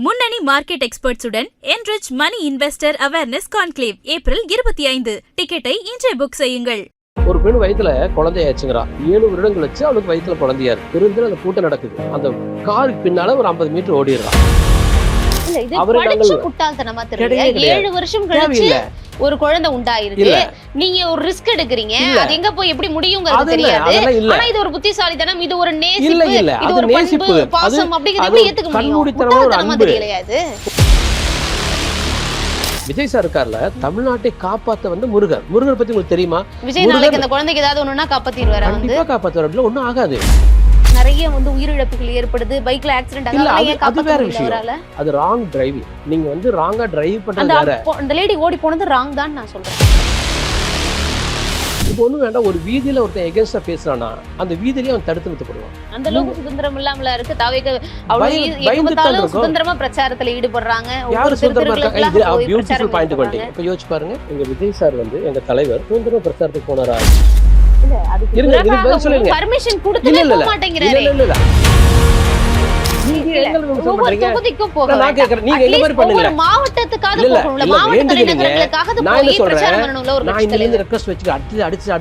முன்னணி market எக்ஸ்பர்ட்ஸுடன் enrich money investor awareness conclave April 25. டிக்கெட்டை இன்றே புக் செய்யுங்கள். ஒரு பெண் வயிற்றுல குழந்தையாச்சுங்கிறா. 7 வருடங்கள் வச்சு அவளுக்கு வயிற்றுல குழந்தையாரு. இருந்து அந்த கூட்டம் நடக்குது. அந்த காருக்கு பின்னால ஒரு 50 மீட்டர் ஓடிடுறான். ஒரு குழந்தை உண்டாயிருக்கு, நீங்க ஒரு ரிஸ்க் எடுக்கிறீங்க, அது எங்க போய் எப்படி முடியுங்கிறது தெரியாது. ஆனா இது ஒரு புத்திசாலித்தனம், இது ஒரு நேசிப்பு, இது ஒரு பண்பு, பாசம் அப்படிங்கறது ஏத்துக்க முடியும். தெரியலையா இது? விஜய் சார் இருக்கார்ல, தமிழ்நாட்டை காப்பாத்த வந்து முருகர் பத்தி உங்களுக்கு தெரியுமா? விஜய் நாளைக்கு அந்த குழந்தைக்கு ஏதாவது ஒண்ணுன்னா காப்பாத்திடுவாரு. கண்டிப்பா காப்பாத்துவாரு, ஒண்ணும் ஆகாது. நிறைய வந்து உயிரிழப்புகள் ஏற்படுது, பைக்ல ஆக்சிடென்ட் அது வேற விஷயம். அது ராங் டிரைவிங். நீங்க வந்து ராங்கா டிரைவ் பண்றது வேற. அந்த லேடி ஓடி போனது ராங் தான் நான் சொல்றேன். இப்போ ஒண்ணும் வேண்டாம், ஒரு வீதியில ஒருத்தன் எகென்ஸ்டா பேசுறானா அந்த வீதியிலேயே அவன் தடுத்து நிறுத்தப்படுவான். அந்த அளவுக்கு சுதந்திரம் இல்லாமல இருக்கு. தாவேக அவ்வளவு சுதந்திரமா பிரச்சாரத்துல ஈடுபடுறாங்க. யாரு சுதந்திரமா இருக்காங்க? பியூட்டிஃபுல் பாயிண்ட் கொண்டீங்க. இப்ப யோசிச்சு பாருங்க, எங்க விஜய் சார் வந்து எங்க தலைவர் சுதந்திர பிரச்சாரத்துக்கு போனாரா? பர்மிஷன் கொடுத்தே போக மாட்டேங்கிறாரே. அடுத்த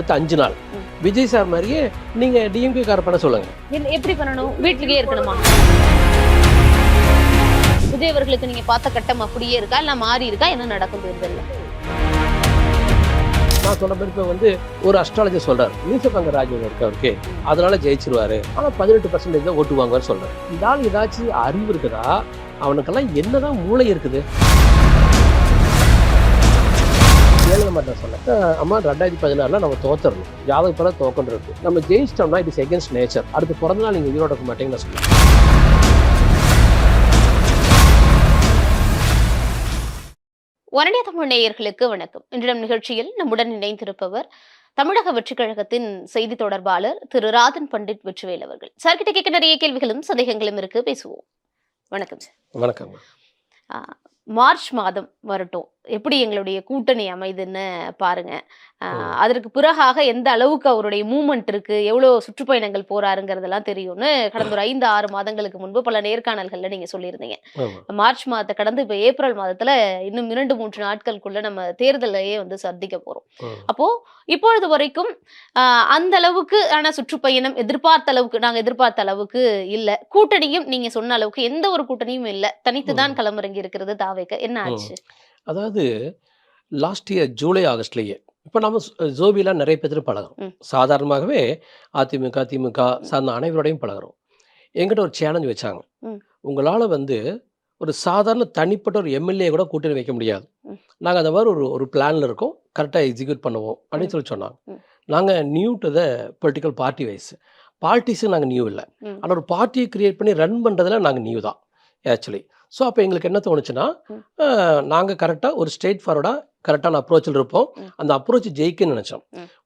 5 நாள் விஜய் சார் மாதிரியே நீங்க டிஎம்கே கார பண்ண சொல்லுங்க. எப்படி பண்ணணும்? வீட்டுலயே இருக்கணுமா? விஜய் அவர்களுக்கு நீங்க பார்த்த கட்டம் அப்படியே இருக்கா இல்ல மாறி இருக்கா? என்ன நடக்கும் தேர்தல்ல? நான் சொன்ன மாதிரி இப்போ வந்து ஒரு அஸ்ட்ராலஜர் சொல்றாரு, நீசபங்க ராஜ்யம் இருக்கு அவருக்கு, அதனால ஜெயிச்சிருவாரு, ஆனா 18% தான் ஓட்டு வாங்குவான்னு சொல்றாரு. இதால் ஏதாச்சும் அறிவு இருக்குதா? அவனுக்கெல்லாம் என்னதான் மூளை இருக்குது? ஏழை மாட்டேன் சொன்னேன், அம்மா 2016 நம்ம தோத்துறணும், ஜாதகப்பட தோக்கணும் இருக்கு. நம்ம ஜெயிச்சிட்டோம்னா இட் இஸ் எகென்ஸ்ட் நேச்சர். அடுத்து பிறந்த நாள் நீங்க உயிரோட இருக்க மாட்டேங்கன்னு சொல்லுவேன். ஒரே தமிழ் நேயர்களுக்கு வணக்கம். இன்றைய நிகழ்ச்சியில் நம்முடன் இணைந்திருப்பவர் தமிழக வெற்றிக் கழகத்தின் செய்தி தொடர்பாளர் திரு ராதன் பண்டிட் வெற்றிவேல் அவர்கள். சார்கிட்ட கேட்க நிறைய கேள்விகளும் சந்தேகங்களும் இருக்கு, பேசுவோம். வணக்கம் சார். வணக்கம். மார்ச் மாதம் வரட்டும், எப்படி எங்களுடைய கூட்டணி அமைதுன்னு பாருங்க. அதற்கு பிறகாக எந்த அளவுக்கு அவருடைய மூவ்மெண்ட் இருக்கு, எவ்வளவு சுற்றுப்பயணங்கள் போறாருங்கிறதெல்லாம் தெரியும்னு கடந்த ஒரு 5-6 மாதங்களுக்கு முன்பு பல நேர்காணல்கள்ல நீங்க சொல்லியிருந்தீங்க. மார்ச் மாதத்தை கடந்து இப்ப ஏப்ரல் மாதத்துல இன்னும் 2-3 நாட்களுக்குள்ள நம்ம தேர்தலையே வந்து சந்திக்க போறோம். அப்போ இப்பொழுது வரைக்கும் அந்த அளவுக்கு ஆனா சுற்றுப்பயணம் நாங்க எதிர்பார்த்த அளவுக்கு இல்ல. கூட்டணியும் நீங்க சொன்ன அளவுக்கு எந்த ஒரு கூட்டணியும் இல்ல, தனித்துதான் களமிறங்கி இருக்கிறது தாவேக. என்ன ஆச்சு? அதாவது லாஸ்ட் இயர் ஜூலை ஆகஸ்ட்லயே இப்போ நம்ம ஜோபிலாம் நிறைய பேர் பழகிறோம். சாதாரணமாகவே அதிமுக திமுக சார்ந்த அனைவரோடையும் பழகிறோம். எங்கிட்ட ஒரு சேலஞ்ச் வச்சாங்க, உங்களால் வந்து ஒரு சாதாரண தனிப்பட்ட ஒரு எம்எல்ஏ கூட கூட்டணி வைக்க முடியாது, நாங்கள் அந்த மாதிரி ஒரு பிளானில் இருக்கோம், கரெக்டாக எக்ஸிக்யூட் பண்ணுவோம் அப்படின்னு சொல்லி சொன்னாங்க. நாங்கள் new to the political party wise, பார்ட்டிஸுக்கு நாங்கள் நியூ இல்லை, ஆனால் ஒரு பார்ட்டியை கிரியேட் பண்ணி ரன் பண்ணுறதுல நாங்கள் நியூ தான் ஆக்சுவலி. ஸோ அப்போ எங்களுக்கு என்ன தோணுச்சுன்னா, நாங்கள் கரெக்டாக ஒரு ஸ்ட்ரெயிட் ஃபார்வர்டாக கரெக்டான அப்ரோச்சில் இருப்போம், அந்த அப்ரோச் ஜெயிக்குன்னு நினச்சோம்.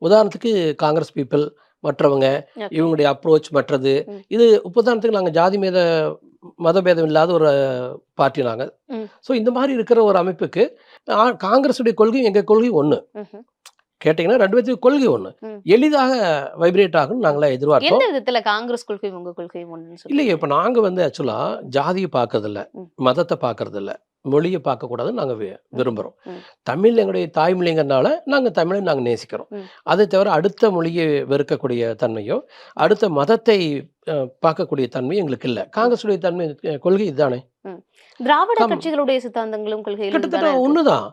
உதாரணத்துக்கு காங்கிரஸ் பீப்புள் மற்றவங்க இவங்களுடைய அப்ரோச் மற்றது, இது உதாரணத்துக்கு நாங்கள் ஜாதி மதபேதம் இல்லாத ஒரு பார்ட்டி நாங்கள். ஸோ இந்த மாதிரி இருக்கிற ஒரு அமைப்புக்கு காங்கிரஸுடைய கொள்கை எங்கள் கொள்கை ஒன்று கேட்டீங்கன்னா 2 பேருக்கு கொள்கை ஒன்று, எளிதாக வைப்ரேட் ஆகும்னு நாங்களாம் எதிர்பார்த்தோம். காங்கிரஸ் கொள்கை உங்க கொள்கை இல்லையே. இப்போ நாங்கள் வந்து ஆக்சுவலாக ஜாதியை பார்க்கறதில்ல, மதத்தை பார்க்கறதில்ல, மொழியை பார்க்கக்கூடாதுன்னு நாங்கள் விரும்புகிறோம். தமிழ் எங்களுடைய தாய்மொழிங்கிறதுனால நாங்கள் தமிழை நாங்கள் நேசிக்கிறோம். அதை தவிர அடுத்த மொழியை வெறுக்கக்கூடிய தன்மையோ அடுத்த மதத்தை பார்க்கக்கூடிய தன்மை எங்களுக்கு இல்லை. காங்கிரஸுடைய தன்மை கொள்கை இதுதானே. திராவிட கட்சிகளுடைய சித்தாந்தங்களும் கொள்கைகளும் கிட்டத்தட்ட ஒண்ணுதான்.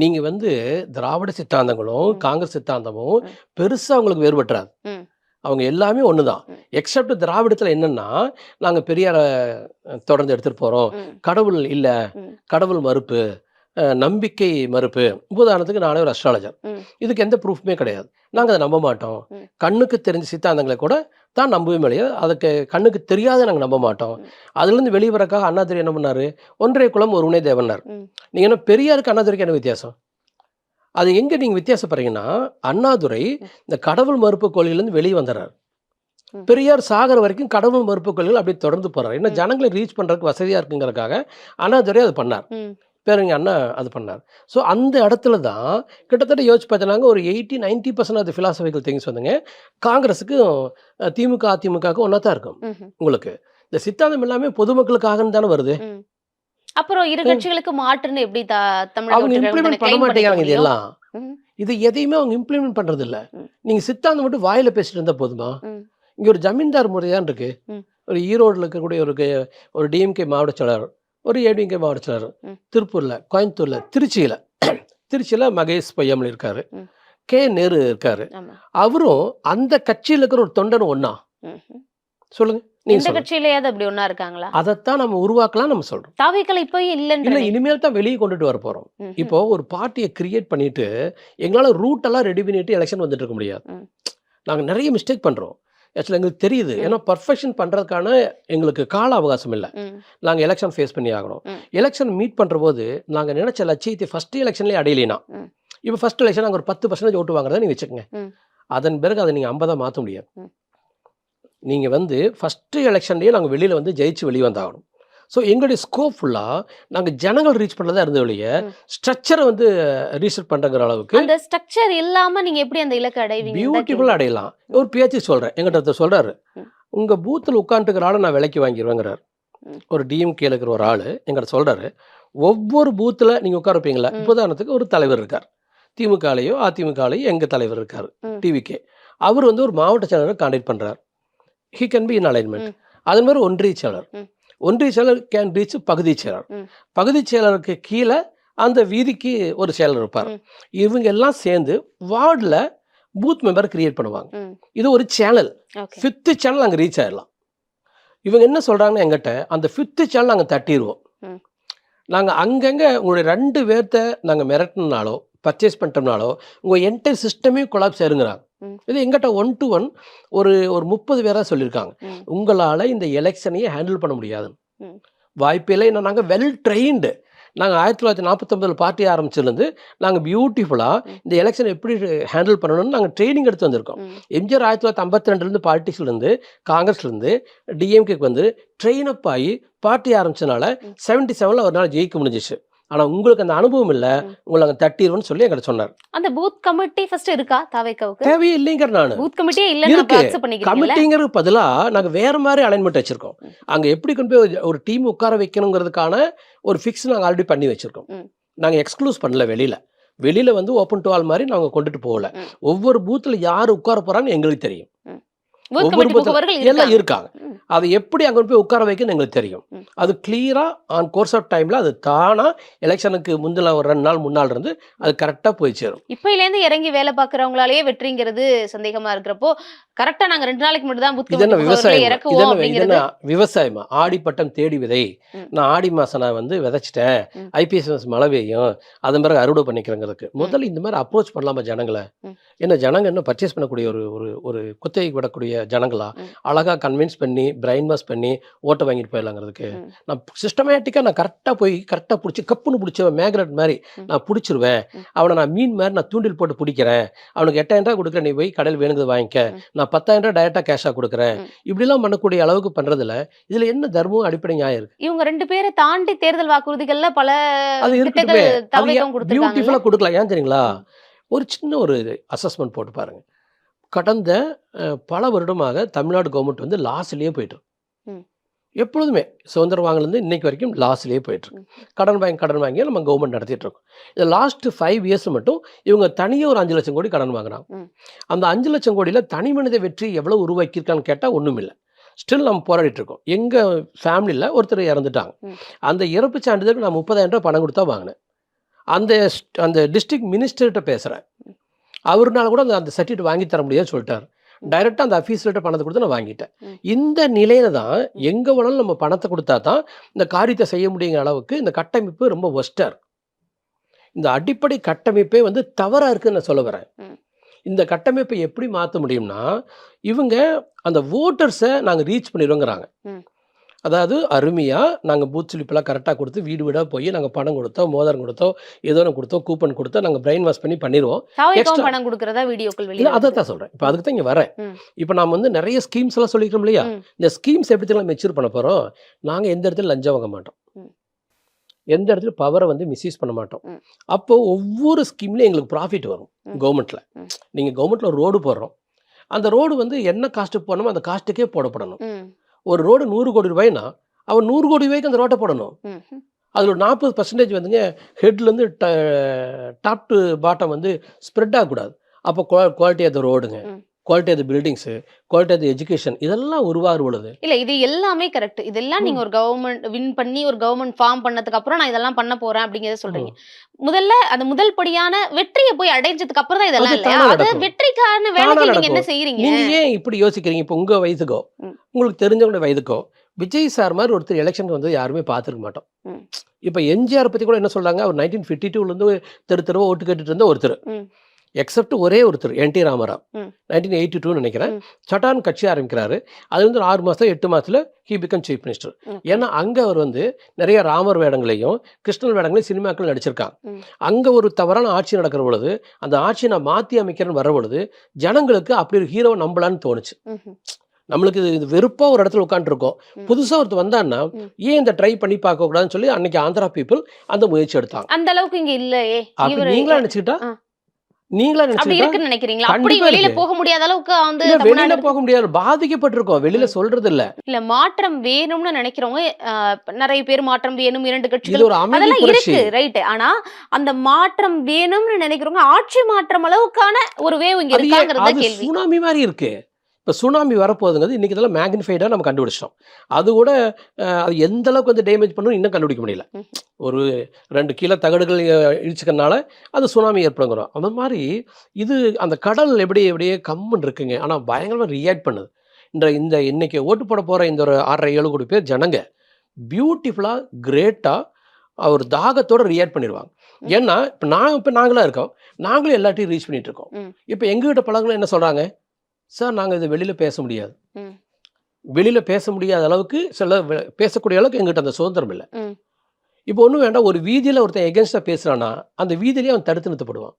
நீங்க வந்து திராவிட சித்தாந்தங்களும் காங்கிரஸ் சித்தாந்தமும் பெருசா அவங்களுக்கு வேறுபட்டுறாது, அவங்க எல்லாமே ஒண்ணுதான். எக்ஸப்ட் திராவிடத்துல என்னன்னா, நாங்க பெரியார தொடர்ந்து எடுத்துட்டு போறோம், கடவுள் இல்ல, கடவுள் மறுப்பு, நம்பிக்கை மறுப்பு. உதாரணத்துக்கு நானே ஒரு அஸ்ட்ராலஜர், இதுக்கு எந்த ப்ரூஃப்மே கிடையாது, நாங்க அதை நம்ப மாட்டோம். கண்ணுக்கு தெரிஞ்ச சித்தாந்தங்களை கூட தான் நம்பவே முடியாது, அதுக்கு கண்ணுக்கு தெரியாத நாங்கள் நம்ப மாட்டோம். அதுலேருந்து வெளியே வரக்காக அண்ணாதுரை என்ன பண்ணாரு, ஒன்றே குலம் ஒருவனே தேவனார். நீங்க என்ன பெரியாருக்கு அண்ணாதுரைக்கு என்ன வித்தியாசம்? அது எங்க நீங்க வித்தியாசப்படுறீங்கன்னா, அண்ணாதுரை இந்த கடவுள் மறுப்பு கொள்கையிலேருந்து வெளியே வந்துடுறாரு, பெரியார் சாகர வரைக்கும் கடவுள் மறுப்பு கொள்கைகள் அப்படி தொடர்ந்து போறாரு. ஏன்னா ஜனங்களை ரீச் பண்றதுக்கு வசதியா இருக்குங்கிறதுக்காக அண்ணாதுரை அது பண்ணார், பேருங்க அண்ணா அது பண்ணார். ஸோ அந்த இடத்துல தான் கிட்டத்தட்ட யோசிச்சு பார்த்தீங்கன்னா ஒரு 80-90% ஆஃப் ஃபிலாசபிக்கல் திங்ஸ் வந்துங்க காங்கிரஸுக்கும் திமுக அதிமுகவுக்கும் ஒன்றா தான் இருக்கும். உங்களுக்கு இந்த சித்தாந்தம் எல்லாமே பொதுமக்களுக்காகன்னு தானே வருது. அப்புறம் இரு கட்சிகளுக்கு மாற்றுன்னு எப்படி தமிழக அவங்க வெற்றி கழகம் இம்ப்ளிமெண்ட் தன்னை பண்ண claim பண்ணிக்க மாட்டேங்கிறாங்க முடியும்? இதெல்லாம். ம், இது எதையுமே அவங்க இம்ப்ளிமெண்ட் பண்றது இல்ல. ம். நீங்க சித்தாந்தம் மட்டும் வாயில பேசிட்டு இருந்தா போதுமா? ம், இங்க ஒரு ஜமீன்தார் முறை தான் இருக்கு. ம். ஒரு ஈரோடுல இருக்கக்கூடிய ஒரு டிஎம்கே மாவட்ட செயலாளர், ஒரு ஏடிஎம்கே மாவட்ட செயலாளர், ம். திருப்பூர்ல, கோயம்புத்தூர்ல, திருச்சியில மகேஷ் பொய்யாமொழி இருக்காரு, ம். கே நேரு இருக்காரு. ஆமா. அவரும் அந்த கட்சியில இருக்கிற ஒரு தொண்டன் ஒண்ணா? ம்ஹும். சொல்லுங்க. நீங்க எந்த சொல்லுங்க. கட்சியிலயாவது அப்படி ஒண்ணா இருக்காங்களா? அதைத்தான் நம்ம உருவாக்கலாம் நம்ம சொல்றோம். தாவேக்கள் இப்பயும் இல்ல இல்லன்றனே. இனிமேல் தான் வெளியே கொண்டுட்டு வர போறோம். ம்ஹும். இப்போ ஒரு பார்ட்டியை கிரியேட் பண்ணிட்டு எங்களால ரூட் எல்லாம் ரெடி பண்ணிட்டு எலெக்ஷன் வந்துட்டு இருக்க முடியாது. ம். நாங்க நிறைய மிஸ்டேக் பண்றோம். ஆக்சுவலா எங்களுக்கு தெரியுது. ம். ஏன்னா பர்ஃபெக்ஷன் பண்றதுக்கான எங்களுக்கு கால அவகாசம் இல்லை. ம், நாங்க எலெக்ஷன் ஃபேஸ் பண்ணி ஆகணும். ம். எலெக்ஷன் மீட் பண்ற போது நாங்க நினைச்ச லட்சியத்தை ஃபர்ஸ்ட் எலெக்ஷன்லயே அடையலைனா, ம். இப்போ ஃபர்ஸ்ட் எலெக்ஷன் நாங்க ஒரு 10% ஓட்டு வாங்குறதா நீங்க வச்சுக்கோங்க. ம். அதன் பிறகு அதை நீங்க 50 மாற்ற முடியாது. ம். நீங்க வந்து ஃபர்ஸ்ட் எலெக்ஷன்லயே நாங்க வெளியில வந்து ஜெயிச்சு வெளியே வந்தாகணும். ஸோ எங்களுடைய ஸ்கோப் ஃபுல்லா நாங்க ஜனங்கள் ரீச் பண்ணதா இருந்த வழிய ம். ஸ்ட்ரக்சரை வந்து ரீசெட் பண்றங்கிற அளவுக்கு அந்த ஸ்ட்ரக்சர் இல்லாம நீங்க எப்படி அந்த இலக்கை அடைவீங்க? பியூட்டிஃபுல்லா அடையலாம். ஒரு பேச்சு சொல்றேன். எங்கிட்ட ஒருத்தர் சொல்றாரு, ம். உங்க பூத்தில் உட்காந்துக்கிற ஆளை நான் விலைக்கு வாங்கிடுவேங்கிறார். ம். ஒரு டிஎம்கே இருக்கிற ஒரு ஆளு எங்கிட்ட சொல்றாரு, ஒவ்வொரு பூத்துல நீங்க உட்கார வைப்பீங்களா? ம். உதாரணத்துக்கு ஒரு தலைவர் இருக்கார். திமுகலையோ அதிமுகலையோ எங்க தலைவர் இருக்காரு, ம். டிவிகே. அவர் வந்து ஒரு மாவட்ட செயலரை கான்டாக்ட் பண்றார். He can be in alignment. ம். அதே மாதிரி ஒன்றிய செயலர். ம். ஒன்றிய செயலர் கேன் ரீச் பகுதி செயலர். ம். பகுதி செயலருக்கு கீழே அந்த வீதிக்கு ஒரு செயலர் இருப்பார். ம். இவங்க எல்லாம் சேர்ந்து வார்டில் பூத் மெம்பர் கிரியேட் பண்ணுவாங்க. ம். இது ஒரு சேனல். ஓகே. 5th சேனல் அங்கே ரீச் ஆயிடலாம். இவங்க என்ன சொல்றாங்கன்னா எங்கிட்ட அந்த 5th சேனல் நாங்கள் தட்டிடுவோம். ம். நாங்கள் அங்கங்கே உங்களுடைய 2 பேர்த்த நாங்கள் மிரட்டினாலோ பர்ச்சேஸ் பண்ணிட்டோம்னாலோ உங்கள் என்டையர் சிஸ்டமே கொலாப்ஸ் ஆயிருங்கிறாங்க. ம். இது எங்கிட்ட 1 to 1 ஒரு 30 பேராக சொல்லியிருக்காங்க. ம். உங்களால் இந்த எலெக்ஷனையே ஹேண்டில் பண்ண முடியாது. ம். வாய்ப்பில்லை. ஏன்னா நாங்கள் வெல் ட்ரெயின்டு. நாங்கள் 1949 பார்ட்டி ஆரம்பிச்சிலேருந்து நாங்கள் பியூட்டிஃபுல்லாக ம். இந்த எலெக்ஷனை எப்படி ஹேண்டில் பண்ணணும்னு நாங்கள் ட்ரைனிங் எடுத்து வந்திருக்கோம். ம். எம்ஜிஆர் 1952 பார்ட்டிஸ்லேருந்து காங்கிரஸ்லேருந்து டிஎம்கேக்கு வந்து ட்ரெயின் அப் ஆகி பார்ட்டி ஆரம்பிச்சனால ம். 77 ஒரு நாள் ஜெயிக்க முடிஞ்சிச்சு. ஆனால் உங்களுக்கு அந்த அனுபவம் இல்லை, ம். உங்களை அங்கே தட்டிடுவோன்னு சொல்லி என்கிட்ட சொன்னார். அந்த பூத் கமிட்டி ஃபர்ஸ்ட் இருக்கா தாவேக்காவுக்கு? தேவையே இல்லைங்கிற நான் பூத் கமிட்டியே இல்லன்னு இருக்கு. அக்செப்ட் பண்ணிக்கிறீங்கல்ல? கமிட்டிங்கிறதுக்கு பதிலாக நாங்கள் வேறு மாதிரி அலைன்மெண்ட் வச்சுருக்கோம். ம். அங்கே எப்படி கொண்டு போய் ஒரு டீம் உட்கார வைக்கணுங்கிறதுக்கான ஒரு ஃபிக்ஸ் நாங்கள் ஆல்ரெடி பண்ணி வச்சுருக்கோம். ம். நாங்கள் எக்ஸ்க்ளூஸ் பண்ணல. வெளியில் வந்து ஓப்பன் டு ஆல் மாதிரி நாங்கள் கொண்டுட்டு போகல. ம். ஒவ்வொரு பூத்தில் யார் உட்கார போகிறான்னு எங்களுக்கு தெரியும். பூத் ஒவ்வொரு கமிட்டி பூத்துல முகவர்கள் எல்லாம் இருக்காங்க. இருக்காங்க. ம். அதை எப்படி அங்கே போய் உட்கார வைக்கணும்னு எங்களுக்கு தெரியும். ம். அது கிளியராக ஆன் கோர்ஸ் ஆஃப் டைமில் அது தானாக எலெக்ஷனுக்கு முந்தின ஒரு 2 நாள் முன்னால் இருந்து அது கரெக்டாக போய் சேரும். இப்பையிலேருந்து இறங்கி வேலை பார்க்கறவங்களாலேயே வெற்றிங்கிறது சந்தேகமா இருக்கிறப்போ கரெக்டா நாங்க 2 நாளைக்கு மட்டும் தான் பூத் இது என்ன கமிட்டி முகவர்களை விவசாயம்? இது இறக்குவோம் என்ன அப்படிங்கிறது. விவசாயமா? ஆடி பட்டம் தேடி விதை. ம். நான் ஆடி மாதம் நான் வந்து விதைச்சிட்டேன், ம். ஐபிஎஸ் மழை பெய்யும், அதன் பிறகு அறுவடை பண்ணிக்கிறேங்கிறதுக்கு முதல்ல இந்த மாதிரி அப்ரோச் பண்ணலாமா ஜனங்களை? ம். ஏன்னா ஜனங்க என்ன பர்ச்சேஸ் பண்ணக்கூடிய ஒரு ஒரு ஒரு குத்தகைக்கு விடக்கூடிய ஜனங்களா? ம். அழகாக கன்வின்ஸ் பண்ணி பிரைன் வாஷ் பண்ணி ஓட்டை வாங்கிட்டு போயிடலாங்கிறதுக்கு ம். நான் சிஸ்டமேட்டிக்காக நான் கரெக்டாக போய் கரெக்டாக பிடிச்சி கப்புன்னு பிடிச்சவன் மேக்னெட் மாதிரி ம். நான் பிடிச்சிருவேன். ம். அவனை நான் மீன் மாதிரி நான் தூண்டில் போட்டு பிடிக்கிறேன். அவனுக்கு 8000 ரூபா கொடுக்குறேன், நீ போய் கடையில் வேணுங்கிறது வாங்கிக்க, ம். நான் 10,000 ரூபா டைரெக்டாக கேஷாக கொடுக்குறேன். ம். இப்படிலாம் பண்ணக்கூடிய அளவுக்கு பண்ணுறதுல இதில் என்ன தர்மம் அடிப்படை நியாயம் இருக்குது? இவங்க 2 பேரை தாண்டி தேர்தல் வாக்குறுதிகள்ல பல அது இருக்கட்டுமே. திட்டங்கள் அது தாவேக்காவும் கொடுத்திருக்காங்கல்ல? பியூட்டிஃபுல்லாக கொடுக்கலாம். ஏன் தெரியுங்களா? ம். ஒரு சின்ன ஒரு அசஸ்மெண்ட் போட்டு பாருங்க. கடந்த பல வருடமாக தமிழ்நாடு கவர்மெண்ட் வந்து லாஸ்லேயே போயிட்டு இருக்கு. ம். எப்பொழுதுமே சுதந்திரம் வாங்கிலேருந்து இன்னைக்கு வரைக்கும் லாஸ்லேயே போயிட்டு இருக்கு. ம். கடன் வாங்கி நம்ம கவர்மெண்ட் நடத்திட்டு இருக்கோம். இந்த லாஸ்ட் 5 இயர்ஸ் மட்டும் இவங்க தனியாக ஒரு 5 லட்சம் கோடி கடன் வாங்குறாங்க. ம். அந்த 5 லட்சம் கோடியில் தனி மனித வெற்றி எவ்வளோ உருவாக்கியிருக்கான்னு கேட்டால் ஒன்றும் இல்லை. ஸ்டில் நம்ம போராடிட்டு இருக்கோம். எங்கள் ஃபேமிலியில் ஒருத்தர் இறந்துட்டாங்க. ம். அந்த இறப்பு சான்றிதழுக்கு நான் 30,000 ரூபா பணம் கொடுத்தா வாங்கினேன். அந்த டிஸ்ட்ரிக்ட் மினிஸ்டர்கிட்ட பேசுகிறேன். அவருனால கூட அந்த சர்டிஃபிகேட் வாங்கி தர முடியாதுன்னு சொல்லிட்டார். டைரெக்டாக அந்த அஃபீஸர்கிட்ட பணத்தை கொடுத்து நான் வாங்கிட்டேன். ம். இந்த நிலையில தான் எங்கே வேணாலும் நம்ம பணத்தை கொடுத்தா தான் இந்த காரியத்தை செய்ய முடியுங்கிற அளவுக்கு இந்த கட்டமைப்பு ரொம்ப ஒஸ்ட்டாக இருக்கு. இந்த அடிப்படை கட்டமைப்பே வந்து தவறாக இருக்குன்னு நான் சொல்ல வரேன். ம். இந்த கட்டமைப்பை எப்படி மாற்ற முடியும்னா, இவங்க அந்த வோட்டர்ஸை நாங்கள் ரீச் பண்ணிடுவோங்கிறாங்க. ம். அதாவது அருமையாக நாங்கள் பூத் ஸ்லிப்பெல்லாம் கரெக்டாக கொடுத்து வீடு வீடாக போய் நாங்கள் பணம் கொடுத்தோம், மோதிரம் கொடுத்தோம், ஏதோ ஒன்று கொடுத்தோம், கூப்பன் கொடுத்தோம், நாங்கள் பிரெயின் வாஷ் பண்ணிடுவோம். தாவேக்காவும் Extra- பணம் கொடுக்கறதா வீடியோக்கள் இல்லை, வெளியே அதை தான் சொல்கிறேன். இப்போ அதுக்கு தான் இங்கே வரேன். ம். இப்போ நாம் வந்து நிறைய ஸ்கீம்ஸ் எல்லாம் சொல்லிக்கிறோம் இல்லையா? ம். இந்த ஸ்கீம்ஸ் எப்படி தான் மெச்சூர் பண்ண போகிறோம்? நாங்கள் எந்த இடத்துல லஞ்சம் வாங்க மாட்டோம், ம். எந்த இடத்துல பவரை வந்து மிஸ்யூஸ் பண்ண மாட்டோம். ம். அப்போ ஒவ்வொரு ஸ்கீம்லேயும் எங்களுக்கு ப்ராஃபிட் வரும். ம். கவர்மெண்ட்டில் ம். நீங்கள் கவர்மெண்ட்டில் ரோடு போடுறோம், அந்த ரோடு வந்து என்ன காஸ்ட்டுக்கு போடணுமோ அந்த காஸ்ட்டுக்கே போடப்படணும். ம். ஒரு ரோடு 100 கோடி ரூபாய்னா அவன் 100 கோடி ரூபாய்க்கு அந்த ரோட்டை போடணும். ம். அதில் ஒரு 40% வந்துங்க ஹெட்லேருந்து டாப் டு பாட்டம் வந்து ஸ்ப்ரெட் ஆகக்கூடாது. அப்போ குவாலிட்டி ஆஃப் த ரோடுங்க, quality of the buildings, quality of the education இதெல்லாம் உருவாகும் பொழுது இல்ல இது எல்லாமே கரெக்ட். இதெல்லாம் நீங்க ஒரு கவர்மெண்ட் வின் பண்ணி ஒரு கவர்மெண்ட் ஃபார்ம் பண்ணதுக்கு அப்புறம் நான் இதெல்லாம் பண்ண போறேன் அப்படிங்கறத சொல்றீங்க. முதல்ல அந்த முதல் படியான வெற்றியை போய் அடைஞ்சதுக்கு அப்புறம் தான் இதெல்லாம் அது இல்லையா? தானா அது நடக்கும். வெற்றிக்கான தானா வேலைகள் நீங்க என்ன நடக்கும். செய்றீங்க? நீங்க ஏன் இப்படி யோசிக்கிறீங்க? இப்போ உங்க வயதுக்கோ, ம். உங்களுக்கு தெரிஞ்சவங்க வயதுக்கோ, விஜய் சார் மாதிரி ஒருத்தர் எலெக்ஷனுக்கு வந்து யாருமே பார்த்துருக்க மாட்டோம். ம். இப்போ எம்ஜிஆர் பத்தி கூட என்ன சொல்றாங்க, அவர் 1952லேருந்து தெரு தெருவா ஓட்டு கேட்டுட்டு இருந்த ஒருத்தர். ம். எக்ஸப்ட் ஒரே ஒருத்தர் என்டி ராமராவ், ம். 1982 நினைக்கிறேன். ம். சட்டான் கட்சி ஆரம்பிக்கிறாரு. அது வந்து 6 மாசம் 8 மாசத்துல he become chief minister. Okay. ஏன்னா அங்க அவர் வந்து நிறைய ராமர் வேடங்களையும் கிருஷ்ணன் வேடங்களையும் சினிமாக்கள் நடிச்சிருக்காங்க. ம். அங்க ஒரு தவறான ஆட்சி நடக்கிற பொழுது அந்த ஆட்சியை நான் மாற்றி அமைக்கிறேன்னு வர பொழுது ஜனங்களுக்கு அப்படி ஒரு ஹீரோவை நம்பலான்னு தோணுச்சு. ம்ஹும். நம்மளுக்கு இது வெறுப்பா ஒரு இடத்துல உட்காந்துருக்கோம். ம். புதுசா ஒருத்தர் வந்தான்னா ம். ஏன் இந்த ட்ரை பண்ணி பார்க்க கூடாதுன்னு சொல்லி அன்னைக்கு ஆந்திரா பீப்புள் அந்த முயற்சி எடுத்தாங்க. அந்த அளவுக்கு இங்க இல்லையே. அப்படி இவரு நீங்களா நினைச்சுக்கிட்டா ஆ. நீங்களா அப்படி நினைச்சுக்கிட்டா இருக்குன்னு நினைக்கிறீங்களா? அப்படி கண்டிப்பா வெளியில இருக்கு. போக முடியாத அளவுக்கு வந்து இல்ல வெளியில தமிழ்நாடு போக முடியாது, பாதிக்கப்பட்டிருக்கோம், வெளியில சொல்றது இல்ல. இல்ல மாற்றம் வேணும்னு நினைக்கிறவங்க நிறைய பேர் மாற்றம் வேணும் 2 இது கட்சிகள் ஒரு அமைதி அதெல்லாம் புரட்சி. இருக்கு ரைட். ஆனா அந்த மாற்றம் வேணும்னு நினைக்கிறவங்க ஆட்சி மாற்றம் அளவுக்கான ஒரு வேவ் இங்க அது இருக்காங்கிறது தான் அது கேள்வி. சுனாமி மாதிரி இருக்கு. இப்போ சுனாமி வரப்போகுதுங்கிறது இன்னைக்கு இதெல்லாம் மேக்னிஃபைடாக நம்ம கண்டுபிடிச்சிட்டோம். அது கூட அது எந்த அளவுக்கு வந்து டேமேஜ் பண்ணணும் இன்னும் கண்டுபிடிக்க முடியல. ம். ஒரு 2 கீழே தகடுகள் இடிச்சுக்கிறனால அது சுனாமி ஏற்படுங்கிறோம். அந்த மாதிரி இது அந்த கடல் எப்படியே கம்முன்னு இருக்குங்க. ஆனால் பயங்கரமாக ரியாக்ட் பண்ணுது. இன்னைக்கு ஓட்டு போட போகிற இந்த ஒரு 6.5-7 கோடி பேர் ஜனங்க பியூட்டிஃபுல்லாக கிரேட்டாக ஒரு தாகத்தோட ரியாக்ட் பண்ணிடுவாங்க. ஏன்னா இப்போ நாங்களாம் இருக்கோம், நாங்களும் எல்லாத்தையும் ரீச் பண்ணிட்டு இருக்கோம். ம். இப்போ எங்ககிட்ட பழங்களும் என்ன சொல்கிறாங்க, சார் நாங்கள் இதை வெளியில் பேச முடியாது, ம். வெளியில் பேச முடியாத அளவுக்கு பேசக்கூடிய அளவுக்கு எங்கிட்ட அந்த சுதந்திரம் இல்லை. ம். இப்போ ஒன்றும் வேண்டாம், ஒரு வீதியில் ஒருத்தன் எகென்ஸ்டாக பேசுகிறான்னா அந்த வீதியிலேயே அவன் தடுத்து நிறுத்தப்படுவான்.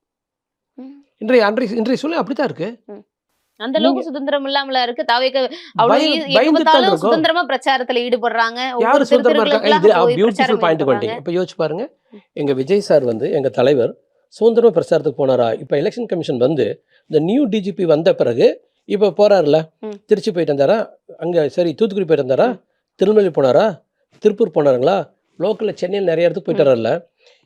ம். இன்றைய சூழ்நிலை அப்படித்தான் இருக்கு. அந்த அளவுக்கு சுதந்திரம் இல்லாமல இருக்கு. தாவேக்க அவ்வளவு எங்க பயந்துதான் பார்த்தாலும் இருக்கும். சுதந்திரமா பிரச்சாரத்துல ஈடுபடுறாங்க. யாரு ஒவ்வொரு சுதந்திரமா இருக்காங்க? இது தெருக்களுக்குலாம் போய் பியூட்டிஃபுல் பிரச்சாரம் பாயிண்ட் பண்றாங்க. வந்துட்டீங்க. இப்போ யோசிச்சு பாருங்க, எங்க விஜய் சார் வந்து எங்க தலைவர் சுதந்திரமா பிரச்சாரத்துக்கு போனாரா? இப்போ எலெக்ஷன் கமிஷன் வந்து இந்த நியூ டிஜிபி வந்த பிறகு இப்போ போறாருல, ம். திருச்சி போயிட்டு வந்தாரா, அங்க சரி தூத்துக்குடி போயிட்டு வந்தாரா, ம். திருநெல்வேலி போனாரா, திருப்பூர் போனாருங்களா, லோக்கல்ல சென்னையில் நிறைய இடத்துக்கு போயிட்டு வரல.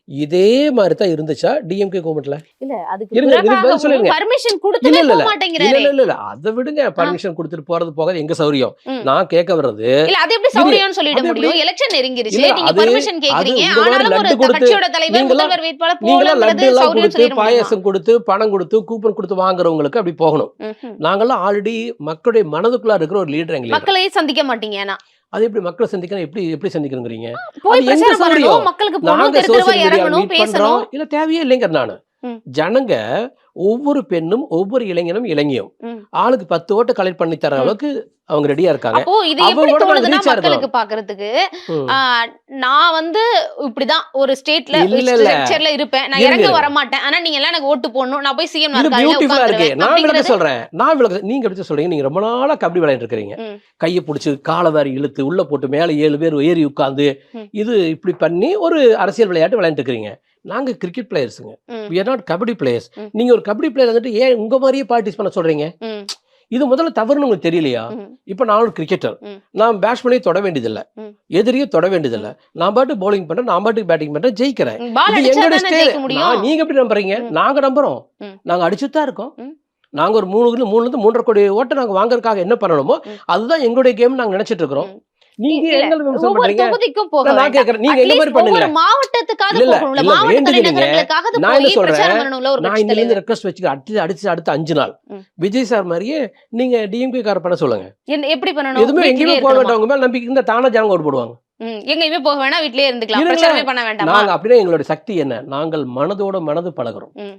இதே மாதிரி தான் இருந்துச்சா டிஎம்கே கவர்மெண்ட்ல? இல்ல அதுக்கு இருங்க, இதுக்கு பதில் பிறகாகவும் சொல்லுங்க. பர்மிஷன் இல்ல கொடுத்துமே இல்ல போக இல்ல மாட்டேங்கிறாரே. இல்ல அதை விடுங்க. பர்மிஷன் கொடுத்துட்டு போறது போகாது எங்க சௌரியம். ம். நான் கேட்க வர்றது இல்ல அது எப்படி இது சௌரியம்னு சொல்லிட அது முடியும்? எப்படி எலெக்ஷன் நெருங்கிருச்சு. இல்ல நீங்க அது பர்மிஷன் அது கேக்குறீங்க. இந்த மாதிரி ஆனாலும் ஒரு லட்டு கொடுத்து கட்சியோட தலைவர் நீங்களா முதல்வர் வேட்பாளர் நீங்களா போலங்கிறது லட்டு எல்லாம் சௌரியம்னு கொடுத்து சொல்லிட முடியுமா? பாயாசம் கொடுத்து பணம் கொடுத்து கூப்பன் கொடுத்து வாங்குறவங்களுக்கு அப்படி போகணும். ம்ஹும். நாங்கெல்லாம் ஆல்ரெடி மக்களுடைய மனதுக்குள்ள இருக்கிற ஒரு லீடர் எங்க leader. மக்களையே சந்திக்க மாட்டீங்க. ஏன்னா அது எப்படி மக்களை சந்திக்கணும், எப்படி சந்திக்கணுங்கிறீங்க? போய் அது எங்க பிரச்சாரம் பண்ணணும், சௌரியம்? மக்களுக்கு போகணும், நாங்க தெரு தெருவா சோசியல் மீடியா இறங்கணும், மீட் பண்றோம் பேசணும். இல்ல தேவையே இல்லைங்க. நானு ம். ஜனங்க ஒவ்வொரு பெண்ணும் ஒவ்வொரு இளைஞனும் இளைஞியும் ம். ஆளுக்கு 10 ஓட்டு கலெக்ட் பண்ணி தர ம். அளவுக்கு அவங்க ரெடியா இருக்காங்க. அப்போ இது எப்படி அவங்களோட நாங்க தோணுதுன்னா ரீச்சா இருக்கணும். மக்களுக்கு பாக்குறதுக்கு ம். நான் வந்து இப்படிதான் ஒரு ஸ்டேட்ல இல்ல இல்ல ஸ்ட்ரக்சர்ல இருப்பேன். நான் இருங்க இறங்க இருங்க. வர மாட்டேன். ஆனா நீங்க எல்லாம் எனக்கு ஓட்டு போடணும். நான் போய் சிஎம் இது பியூட்டிஃபுல்லா இருக்கு. நான் விளக்க அப்படிங்கிறது. சொல்றேன். நீங்க எப்படி சொல்றீங்க, நீங்க ரொம்ப நாளா கபடி விளையாண்டு இருக்கிறீங்க. ம். கையை பிடிச்சி காலை வேற இழுத்து உள்ள போட்டு மேல 7 பேர் ஏறி உட்கார்ந்து ம். இது இப்படி பண்ணி ஒரு அரசியல் விளையாட்டு விளையாண்டு இருக்கிறீங்க. நாங்க கிரிக்கெட் பிளேயர்ஸுங்க. ம். we are not kabaddi players. ம். நீங்க ஒரு கபடி பிளேயர் வந்துட்டு ஏன் உங்க மாதிரியே பார்ட்டிஸ் பண்ண சொல்றீங்க? ம். இது முதல்ல தவறுன்னு உங்களுக்கு தெரியலையா? ம். இப்போ நான் ஒரு கிரிக்கெட்டர், ம். நான் பேட்ஸ்மேனையும் தொட வேண்டியதில்லை, ம். எதிரியே தொட வேண்டியதில்லை, நான் பாட்டு bowling பண்றேன், நான் பாட்டுக்கு பேட்டிங் பண்றேன், ஜெயிக்கிறேன். பால் இது அடிச்சா எங்களுடைய தானே ஸ்டைல். ஜெயிக்க முடியும். நீங்க எப்படி நம்புறீங்க? ம். நாங்க நம்புறோம். ம். நாங்க அடிச்சுட்டு தான் இருக்கோம். ம். நாங்க ஒரு 3 3 கோடி ஓட்டை நாங்க வாங்குறதுக்காக என்ன பண்ணணுமோ ம். அதுதான் எங்களுடைய கேம் நாங்க நினைச்சிட்டு இருக்கிறோம். ம். நீங்க இல்ல, எங்களை விமர்சனம் ஒவ்வொரு பண்றீங்க. தொகுதிக்கும் போக நான் வேண்டாம். கேட்கறேன், நீங்க எங்க At மாதிரி least ஒவ்வொரு பண்ணுங்களேன். மாவட்டத்துக்காவது இல்ல போகணும்ல. இல்ல மாவட்ட வேண்டுகிறீங்க. தலைநகரங்களுக்காவது நான் என்ன போய் சொல்றேன், பிரச்சாரம் பண்ணணும்ல ஒரு நான் கட்சி இன்னிலிருந்து தலைவர். ரெக்வஸ்ட் வச்சுக்க அடுத்த 5 நாள் ம். விஜய் சார் மாதிரியே நீங்க டிஎம்கே கார பண்ண சொல்லுங்க. எப்படி பண்ணணும்? எதுவுமே வீட்லயே எங்கேயுமே போக இருக்கணுமா? வேண்டாம். உங்க மேல நம்பிக்கை இருந்தா தானா ஜனங்க ஓட்டு போடுவாங்க. எங்கேயுமே போக வேணாம், வீட்லயே இருந்துக்கலாம், இருங்க. பிரச்சாரமே பண்ண வேண்டாமா? நாங்க அப்படின்னா எங்களுடைய சக்தி என்ன? நாங்கள் மனதோட மனது பழகுறோம். ம்.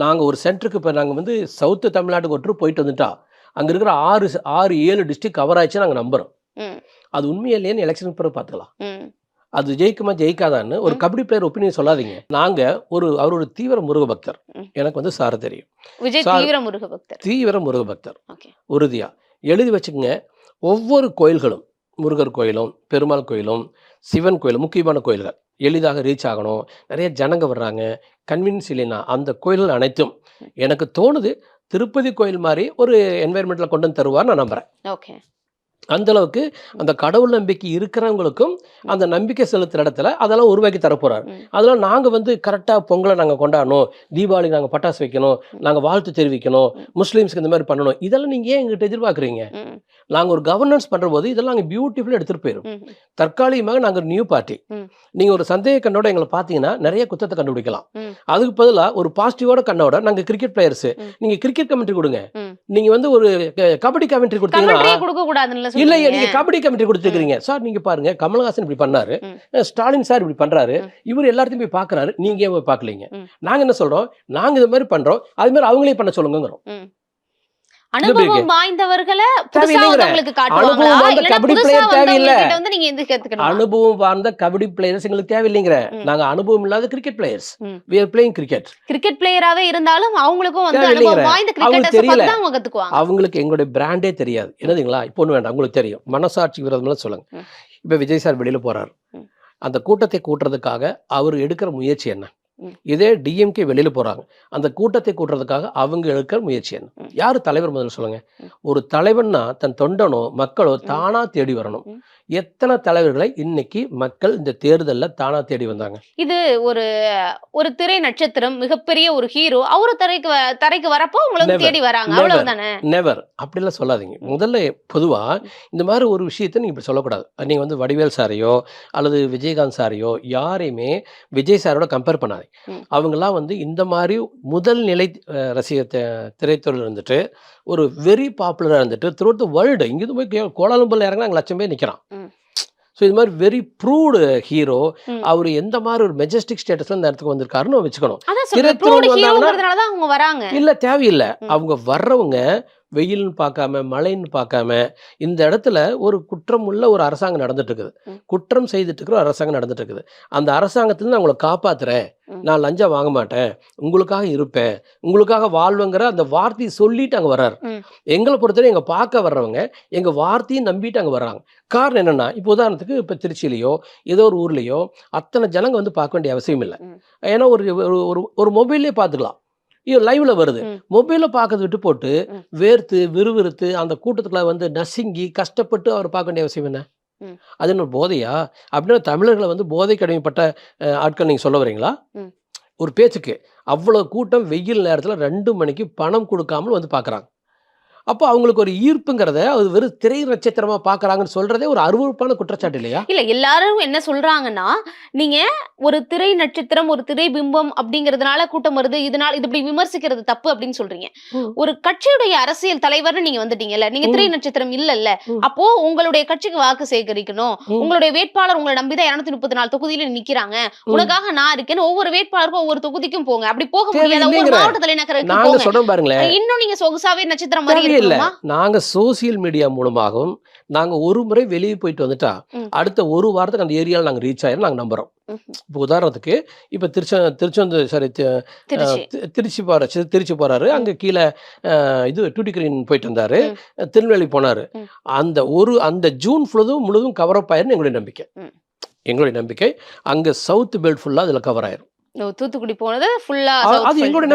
நாங்க ஒரு சென்டருக்கு இப்போ நாங்க வந்து சவுத்து தமிழ்நாட்டுக்கு ஒற்று போயிட்டு வந்துட்டா அங்க இருக்கிற 6-7 டிஸ்ட்ரிக்ட் கவர் ஆயிடுச்சு நாங்க நம்புறோம். ம். அது உண்மையா இல்லையான்னு எலெக்ஷனுக்கு பிறகு பார்த்துக்கலாம். ம். அது ஜெயிக்குமா ஜெயிக்காதான்னு ஒரு கபடி பிளேயர் ஒப்பீனியன் சொல்லாதீங்க. அவர் ஒரு தீவிர முருக பக்தர். ம். எனக்கு வந்து சார் தெரியும். விஜய் சார் தீவிர முருக பக்தர். தீவிர முருக பக்தர். ஓகே. உறுதியா எழுதி வச்சுக்கோங்க. ஒவ்வொரு கோயில்களும், முருகர் கோயிலும் பெருமாள் கோயிலும் சிவன் கோயிலும் முக்கியமான கோயில்கள் எளிதாக ரீச் ஆகணும். நிறைய ஜனங்க வர்றாங்க, கன்வீனியன்ஸ் இல்லைன்னா அந்த கோயில்கள் அனைத்தும் எனக்கு தோணுது திருப்பதி கோயில் மாதிரி ஒரு என்வைரன்மெண்ட்ல கொண்டு வந்து தருவார் நான் நம்புறேன். ஓகே. அந்த அளவுக்கு அந்த கடவுள் நம்பிக்கை இருக்கிறவங்களுக்கும் அந்த நம்பிக்கை செலுத்துற இடத்துல அதெல்லாம் உருவாக்கி தரப்போறாரு. அதெல்லாம் நாங்க வந்து கரெக்டா பொங்கலை நாங்க கொண்டாடணும், தீபாவளி நாங்க பட்டாசு வைக்கணும், நாங்க வாழ்த்து தெரிவிக்கணும், முஸ்லீம்ஸ்க்கு இந்த மாதிரி பண்ணணும், இதெல்லாம் நீங்க ஏன் எங்கிட்ட எதிர்பார்க்குறீங்க? நாங்க ஒரு கவர்னன்ஸ் பண்ற போது இதெல்லாம் நாங்க பியூட்டிஃபுல்லா எடுத்துட்டு போயிடும். தற்காலிகமாக நாங்க நியூ பார்ட்டி. நீங்க ஒரு சந்தேக கண்ணோட எங்களை பார்த்தீங்கன்னா நிறைய குத்தத்தை கண்டுபிடிக்கலாம். அதுக்கு பதிலா ஒரு பாசிட்டிவோட கண்ணோட நாங்க கிரிக்கெட் பிளேயர்ஸ், நீங்க கிரிக்கெட் கமெண்ட்ரி கொடுங்க. நீங்க வந்து ஒரு கபடி கமெண்ட்ரி கொடுத்தீங்கன்னா கொடுக்க கூடாதுன்னு இல்லையே, நீங்க கபடி கமெண்ட்ரி கொடுத்துருக்கீங்க சார். நீங்க பாருங்க, கமல்ஹாசன் இப்படி பண்ணாரு, ஸ்டாலின் சார் இப்படி பண்றாரு, இவர் எல்லாத்தையும் போய் பாக்குறாரு, நீங்க ஏன் போய் பாக்கலீங்க? நாங்க என்ன சொல்றோம், நாங்க இது மாதிரி பண்றோம், அது மாதிரி அவங்களே பண்ண சொல்லுங்கிறோம். அனுபவம் வாய்ந்தவர்களை அனுபவம் வாய்ந்த கபடி பிளேயர் தேவையில்லை, அனுபவம் வாய்ந்த கபடி பிளேயர்ஸ் எங்களுக்கு தேவையில்லைங்கிற. நாங்க அனுபவம் இல்லாத cricket players, we are playing cricket. Cricket பிளேயராவே இருந்தாலும் அவங்களுக்கும் வந்து அனுபவம் வாய்ந்த கிரிக்கெட்டர்ஸ் பத்தி தான் அவங்க கத்துக்குவாங்க. அவங்களுக்கு எங்களுடைய பிராண்டே தெரியாது. என்னதுங்களா, இப்போ ஒண்ணு வேண்டாம், உங்களுக்கு தெரியும், மனசாட்சி விரோதமா சொல்லுங்க. இப்ப விஜய் சார் வெளியில போறாரு, அந்த கூட்டத்தை கூட்டுறதுக்காக அவர் எடுக்கிற முயற்சி என்ன? இதே டிஎம்கே வெளியில போறாங்க, அந்த கூட்டத்தை கூட்டுறதுக்காக அவங்க எடுக்கிற முயற்சி என்ன? யாரு தலைவர் முதல்ல சொல்லுங்க. ஒரு தலைவன்னா தன் தொண்டனோ மக்களோ தானா தேடி வரணும். எத்தனை தலைவர்களை இன்னைக்கு மக்கள் இந்த தேர்தல்ல தானா தேடி வந்தாங்க? இது ஒரு ஒரு திரை நட்சத்திரம், மிகப்பெரிய ஒரு ஹீரோ, அவரு தரைக்கு வரப்போ உங்களுக்கு தேடி வராங்க, அவ்வளவுதானே? நெவர் அப்படிலாம் சொல்லாதீங்க. முதல்ல பொதுவா இந்த மாதிரி ஒரு விஷயத்த நீங்க இப்படி சொல்லக்கூடாது. நீங்க வந்து வடிவேல் சாரையோ அல்லது விஜயகாந்த் சாரையோ யாரையுமே விஜய் சாரோட கம்பேர் பண்ணாதீங்க. அவங்கெல்லாம் வந்து இந்த மாதிரி முதல் நிலை ரசிகர் திரைத்துறையில் இருந்துட்டு ஒரு வெரி பாப்புலரா இருந்துட்டு த்ரூ த வேர்ல்டு, இங்கிருந்து போய் கோலாலம்பூர்ல இறங்கினா அங்கே லட்சம் பேர் நிற்கிறான். ஸோ இது மாதிரி வெரி ப்ரூவ்டு ஹீரோ, அவர் எந்த மாதிரி ஒரு மெஜஸ்டிக் ஸ்டேட்டஸ்ல இந்த இடத்துக்கு வந்திருக்காருன்னு வச்சுக்கணும். இல்ல தேவையில்லை. அவங்க வர்றவங்க வெயில்னு பார்க்காம மழைன்னு பார்க்காம இந்த இடத்துல ஒரு குற்றம் உள்ள ஒரு அரசாங்கம் நடந்துட்டு இருக்குது, குற்றம் செய்துட்டு இருக்கிற ஒரு அரசாங்கம் நடந்துட்டு இருக்குது. அந்த அரசாங்கத்துல நான் உங்களை காப்பாத்துறேன், நான் லஞ்சம் வாங்க மாட்டேன், உங்களுக்காக இருப்பேன், உங்களுக்காக வாழ்வுங்கிற அந்த வார்த்தையை சொல்லிட்டு அங்க வர்றாரு. எங்களை பொறுத்தவரை எங்க பார்க்க வர்றவங்க எங்க வார்த்தையை நம்பிட்டு அங்க வர்றாங்க. காரணம் என்னன்னா, இப்போ உதாரணத்துக்கு இப்போ திருச்சியிலையோ ஏதோ ஒரு ஊர்லயோ அத்தனை ஜனங்க வந்து பார்க்க வேண்டிய அவசியம் இல்லை. ஏன்னா ஒரு மொபைல்லே பார்த்துக்கலாம், லைவ்ல வருது. மொபைல பார்க்கறது விட்டு போட்டு வேர்த்து விறுவிறுத்து அந்த கூட்டத்துல வந்து நசுங்கி கஷ்டப்பட்டு அவர் பார்க்க வேண்டிய அவசியம் என்ன? அது என்ன போதையா? அப்படின்னா தமிழர்களை வந்து போதைக்கு அடிமைப்பட்ட ஆட்கள் நீங்க சொல்ல வரீங்களா? ஒரு பேச்சுக்கு அவ்வளவு கூட்டம் வெயில் நேரத்துல 2 மணிக்கு பணம் கொடுக்காமல் வந்து பாக்குறாங்க. அப்போ அவங்களுக்கு ஒரு ஈர்ப்புங்கிறத அது வெறும் திரை நட்சத்திரமா பாக்குறாங்கன்னு சொல்றதே ஒரு அருவருப்பான குற்றச்சாட்டு இல்லையா? இல்ல, எல்லாரும் என்ன சொல்றாங்கன்னா, நீங்க ஒரு திரை நட்சத்திரம், ஒரு திரை பிம்பம் அப்படிங்கறதுனால கூட்டம் வருது, இதனால இது இப்படி விமர்சிக்கிறது தப்பு அப்படின்னு சொல்றீங்க. ஒரு கட்சியுடைய அரசியல் தலைவர்னு நீங்க வந்துட்டீங்கல்ல, நீங்க திரை நட்சத்திரம் இல்லல்ல, அப்போ உங்களுடைய கட்சிக்கு வாக்கு சேகரிக்கணும், உங்களுடைய வேட்பாளர் உங்களை நம்பிதான் 234 தொகுதியில நிக்கிறாங்க, உனக்காக நான் இருக்கேன்னு ஒவ்வொரு வேட்பாளருக்கும் ஒவ்வொரு தொகுதிக்கும் போங்க. அப்படி போக முடியாத ஒவ்வொரு மாவட்ட தலைநகருக்கு போங்க. இன்னும் நீங்க சொகுசாவே நட்சத்திரம் மாதிரி இல்ல, நாங்க சோசியல் மீடியா மூலமாகவும் நாங்க ஒரு முறை வெளியே போயிட்டு வந்துட்டா அடுத்த ஒரு வாரத்துக்கு அந்த ஏரியாவில் நாங்க ரீச் ஆயிரும் நாங்க நம்புறோம். இப்போ உதாரணத்துக்கு இப்ப திருச்சி போறாரு, அங்க கீழே இது டூட்டிகிரீன் போயிட்டு வந்தாரு, திருநெல்வேலி போனாரு, அந்த ஜூன் முழுதும் கவர் அப் ஆயிரும் எங்களுடைய நம்பிக்கை. அங்க சவுத் பெல்ட் ஃபுல்லா அதுல கவர் ஆயிரும். தூத்துக்குடி போனது ஃபுல்லா அது எங்களுடைய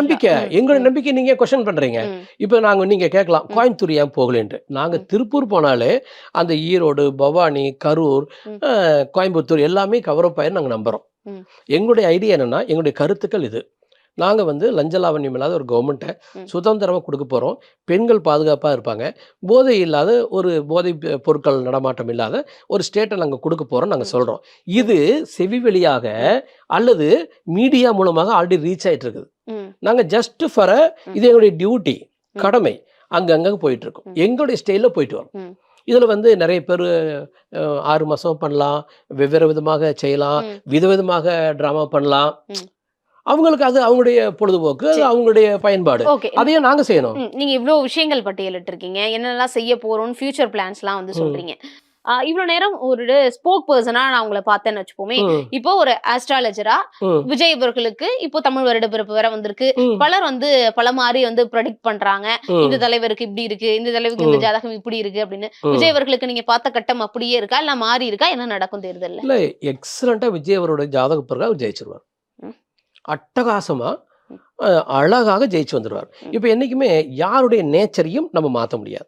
நம்பிக்கை. நீங்க கொஸ்டின் பண்றீங்க. இப்ப நீங்க கேட்கலாம், கோயம்புத்தூர் ஏன் போகலன்ட்டு. நாங்க திருப்பூர் போனாலே அந்த ஈரோடு, பவானி, கரூர், கோயம்புத்தூர் எல்லாமே கவர் அப் ஆயிரும் நாங்க நம்புறோம். எங்களுடைய ஐடியா என்னன்னா, எங்களுடைய கருத்துக்கள் இது. நாங்கள் வந்து லஞ்சலாவண்யம் இல்லாத ஒரு கவர்மெண்ட்டை சுதந்திரமாக கொடுக்க போகிறோம். பெண்கள் பாதுகாப்பாக இருப்பாங்க, போதை இல்லாத ஒரு போதை பொருட்கள் நடமாட்டம் இல்லாத ஒரு ஸ்டேட்டை நாங்கள் கொடுக்க போகிறோம் நாங்கள் சொல்கிறோம். இது செவி வழியாக அல்லது மீடியா மூலமாக ஆல்ரெடி ரீச் ஆகிட்டு இருக்குது. நாங்கள் ஜஸ்ட் ஃபார் இது எங்களுடைய டியூட்டி, கடமை, அங்கங்கே போயிட்டு இருக்கோம், எங்களுடைய ஸ்டைலில் போயிட்டு வரோம். இதில் வந்து நிறைய பேர் 6 மாதம் பண்ணலாம், வெவ்வேறு விதமாக செய்யலாம், விதவிதமாக ட்ராமா பண்ணலாம். அவங்களுக்கு அது அவங்களுடைய பொழுதுபோக்கு, அவங்களுடைய பயன்பாடு, அதையும் நாங்க செய்யணும். நீங்க இவ்வளவு விஷயங்கள் பட்டியலிட்டு இருக்கீங்க, என்னெல்லாம் செய்ய போறோம், ஃபியூச்சர் பிளான்ஸ்லாம் வந்து சொல்றீங்க. இவ்வளவு நேரம் ஒரு ஸ்போக் பர்சனா நான் உங்களை பார்த்தேன்னு வச்சுப்போமே, இப்போ ஒரு ஆஸ்ட்ராலஜரா விஜய் அவர்களுக்கு இப்போ தமிழ் வருட பிறப்பு வேற வந்திருக்கு, பலர் வந்து பல மாதிரி வந்து ப்ரெடிக்ட் பண்றாங்க, இந்த தலைவருக்கு இப்படி இருக்கு, இந்த தலைவருக்கு இந்த ஜாதகம் இப்படி இருக்கு அப்படின்னு. விஜய் அவர்களுக்கு நீங்க பார்த்த கட்டம் அப்படியே இருக்கா, இல்ல மாறி இருக்கா, என்ன நடக்கும் தேர்தல்ல? இல்ல, எக்ஸலண்டா விஜய் அவருடைய ஜாதக பிறகு ஜெயிச்சிருவார், அட்டகாசமா அழகாக ஜெயிச்சு வந்துடுவார். இப்போ என்னைக்குமே யாருடைய நேச்சரையும் நம்ம மாற்ற முடியாது.